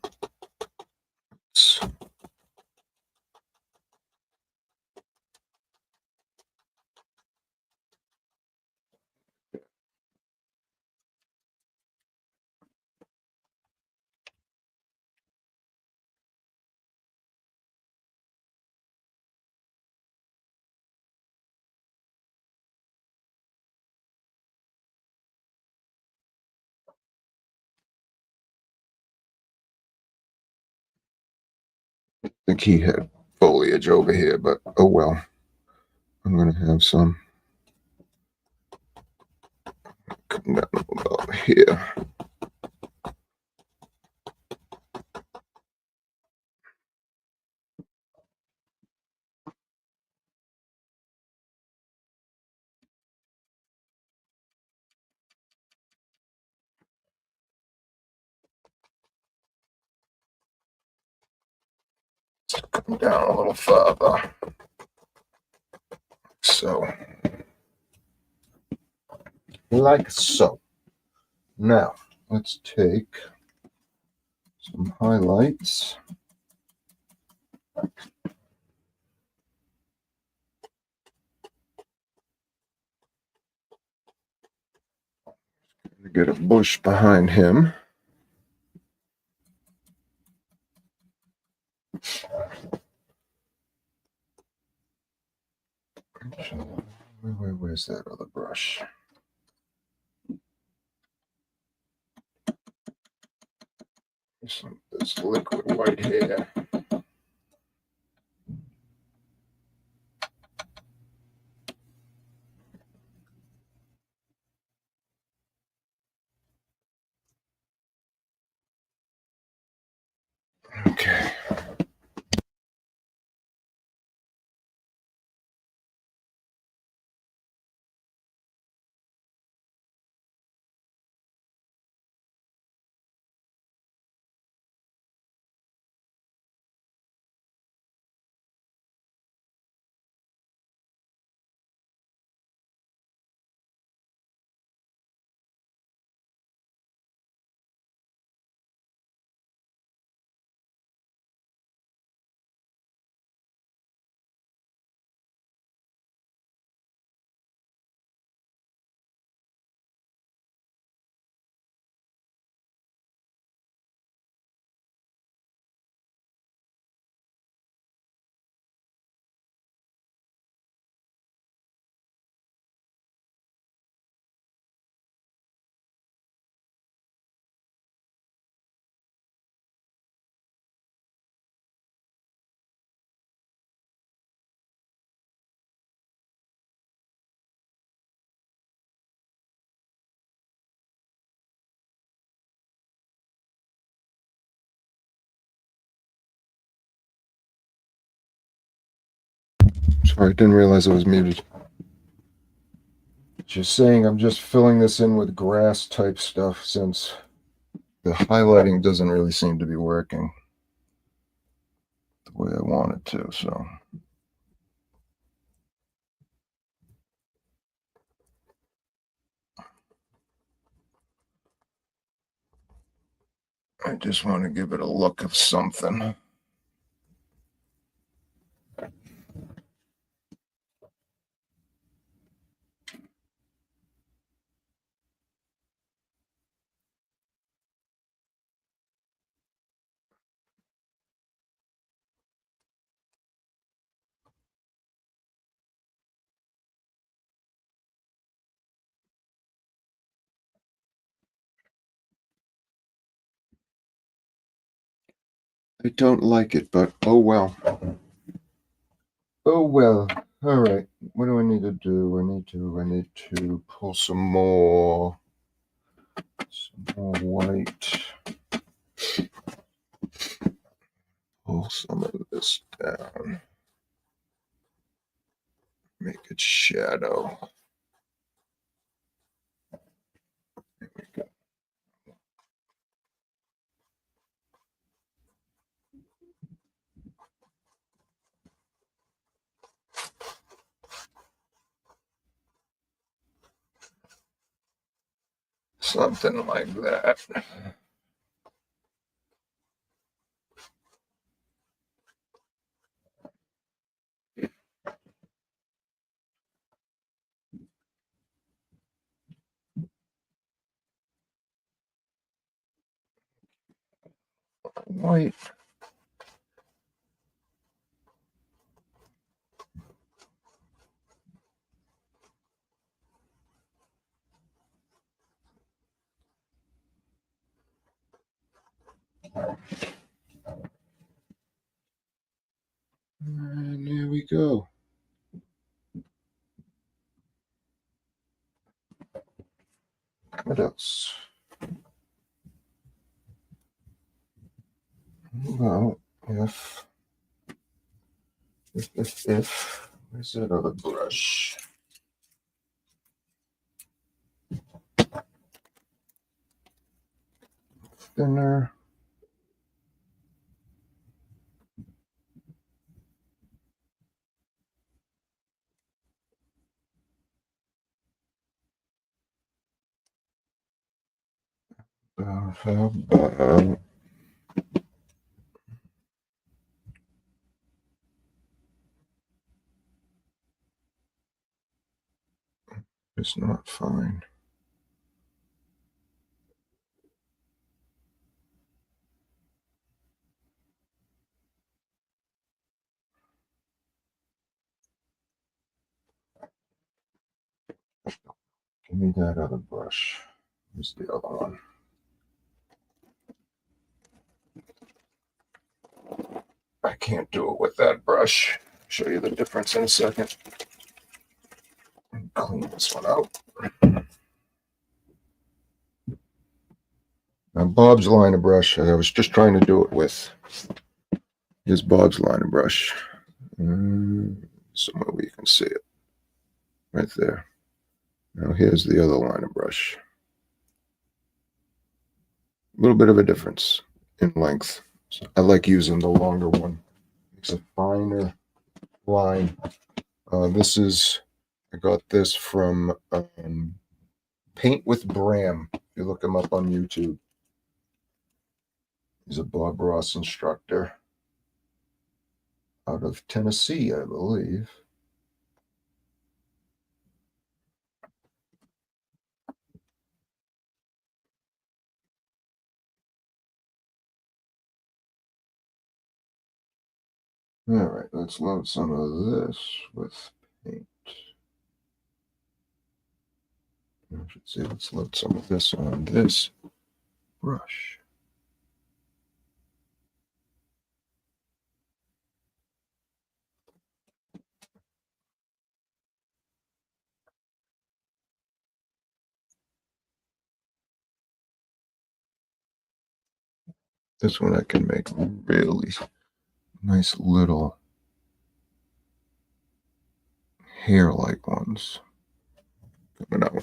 I think he had foliage over here, but oh well. I'm going to have some come down about here. Come down a little further. So, like so. Now, let's take some highlights. Get a bush behind him. Where's that other brush? This liquid white hair. Okay. Sorry, I didn't realize I was muted. Just saying, I'm just filling this in with grass type stuff since the highlighting doesn't really seem to be working the way I want it to, so. I just want to give it a look of something. I don't like it, but oh well. Oh well. All right. What do I need to do? I need to pull some more white. Pull some of this down. Make it shadow. There we go. Something like that. White. And there we go. What else? Well, if where's that other brush? Thinner. How about it's not fine. Give me that other brush. Here's the other one. I can't do it with that brush. Show you the difference in a second. Clean this one out. Now Bob's liner brush, I was just trying to do it with. Here's Bob's liner brush. Somewhere where you can see it. Right there. Now here's the other liner brush. A little bit of a difference in length. So I like using the longer one. It's a finer line. I got this from Paint with Bram. If you look him up on YouTube. He's a Bob Ross instructor out of Tennessee, I believe. All right, let's load some of this with paint. I should say, let's load some of this on this brush. This one I can make really nice little hair-like ones coming out.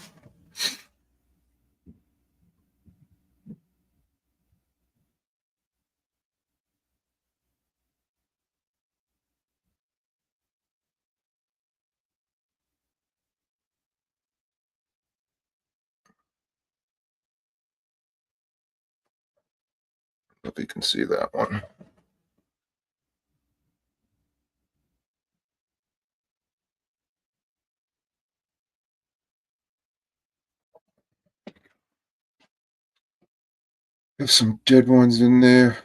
If you can see that one. There's some dead ones in there.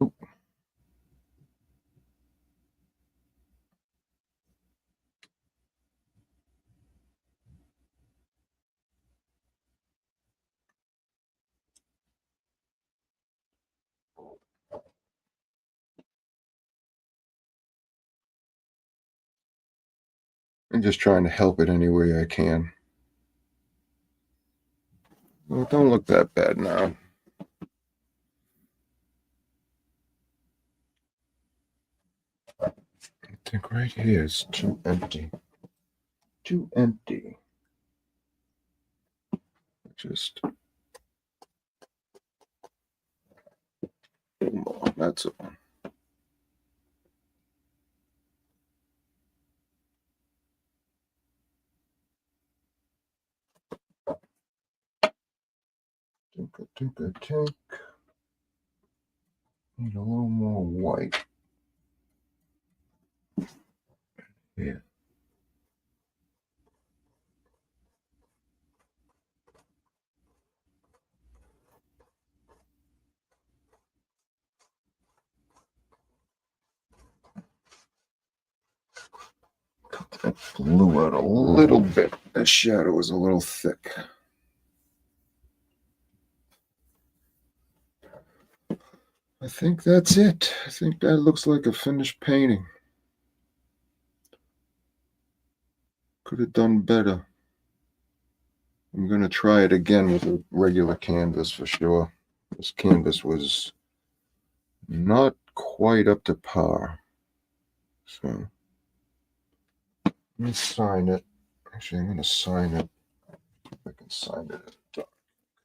Oop. I'm just trying to help it any way I can. Well, it don't look that bad now. I think right here is too empty. Too empty. Just more. That's it. Tink. Need a little more white. Yeah. Cut that blue out a little bit. That shadow is a little thick. I think that's it. I think that looks like a finished painting. Could have done better. I'm going to try it again with a regular canvas for sure. This canvas was not quite up to par. So let me sign it. Actually, I'm going to sign it. If I can sign it in a dark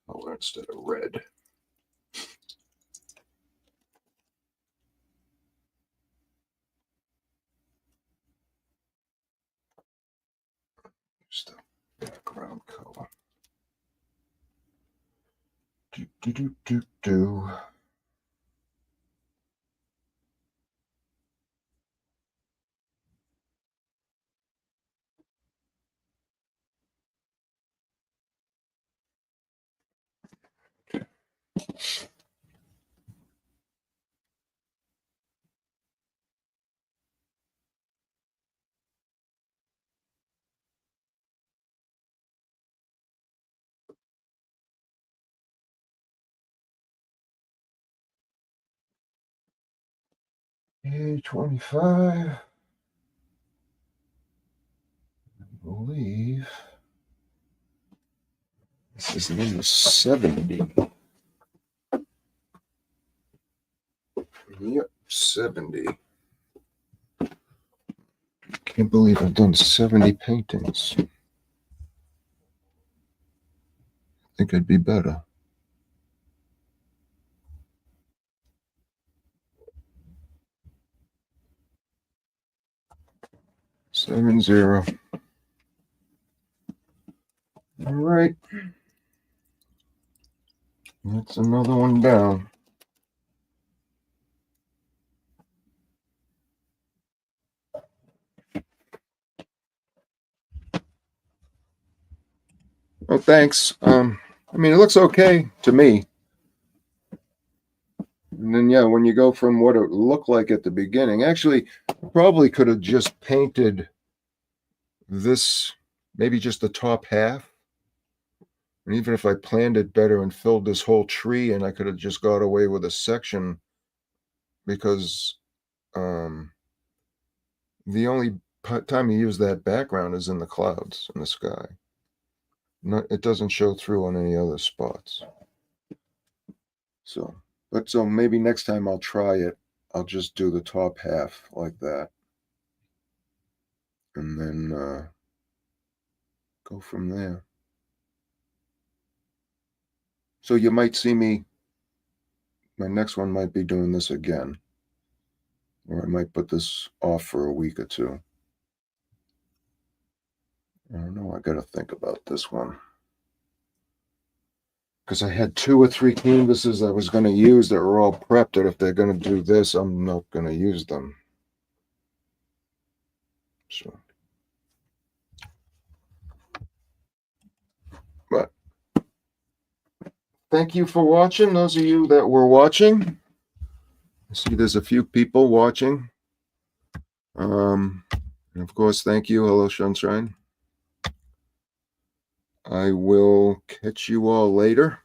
color instead of red. Just the background color. Do. A25. I believe this is number 70. Yep, 70. Can't believe I've done 70 paintings. I think I'd be better. Seven zero. All right. That's another one down. Oh, thanks. I mean, it looks okay to me. And then, yeah, when you go from what it looked like at the beginning, actually, probably could have just painted this, maybe just the top half. And even if I planned it better and filled this whole tree, and I could have just got away with a section, because The only time you use that background is in the clouds in the sky. It doesn't show through on any other spots. So maybe next time I'll try it. I'll just do the top half like that, and then go from there. So you might see me. My next one might be doing this again, or I might put this off for a week or two. I don't know. I got to think about this one. Because I had 2 or 3 canvases I was going to use that were all prepped, that if they're going to do this, I'm not going to use them. So, but thank you for watching. Those of you that were watching, I see there's a few people watching. And of course, thank you. Hello, Sunshine. I will catch you all later.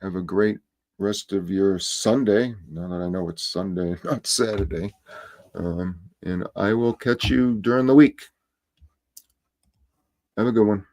Have a great rest of your Sunday. Now that I know it's Sunday, not Saturday. And I will catch you during the week. Have a good one.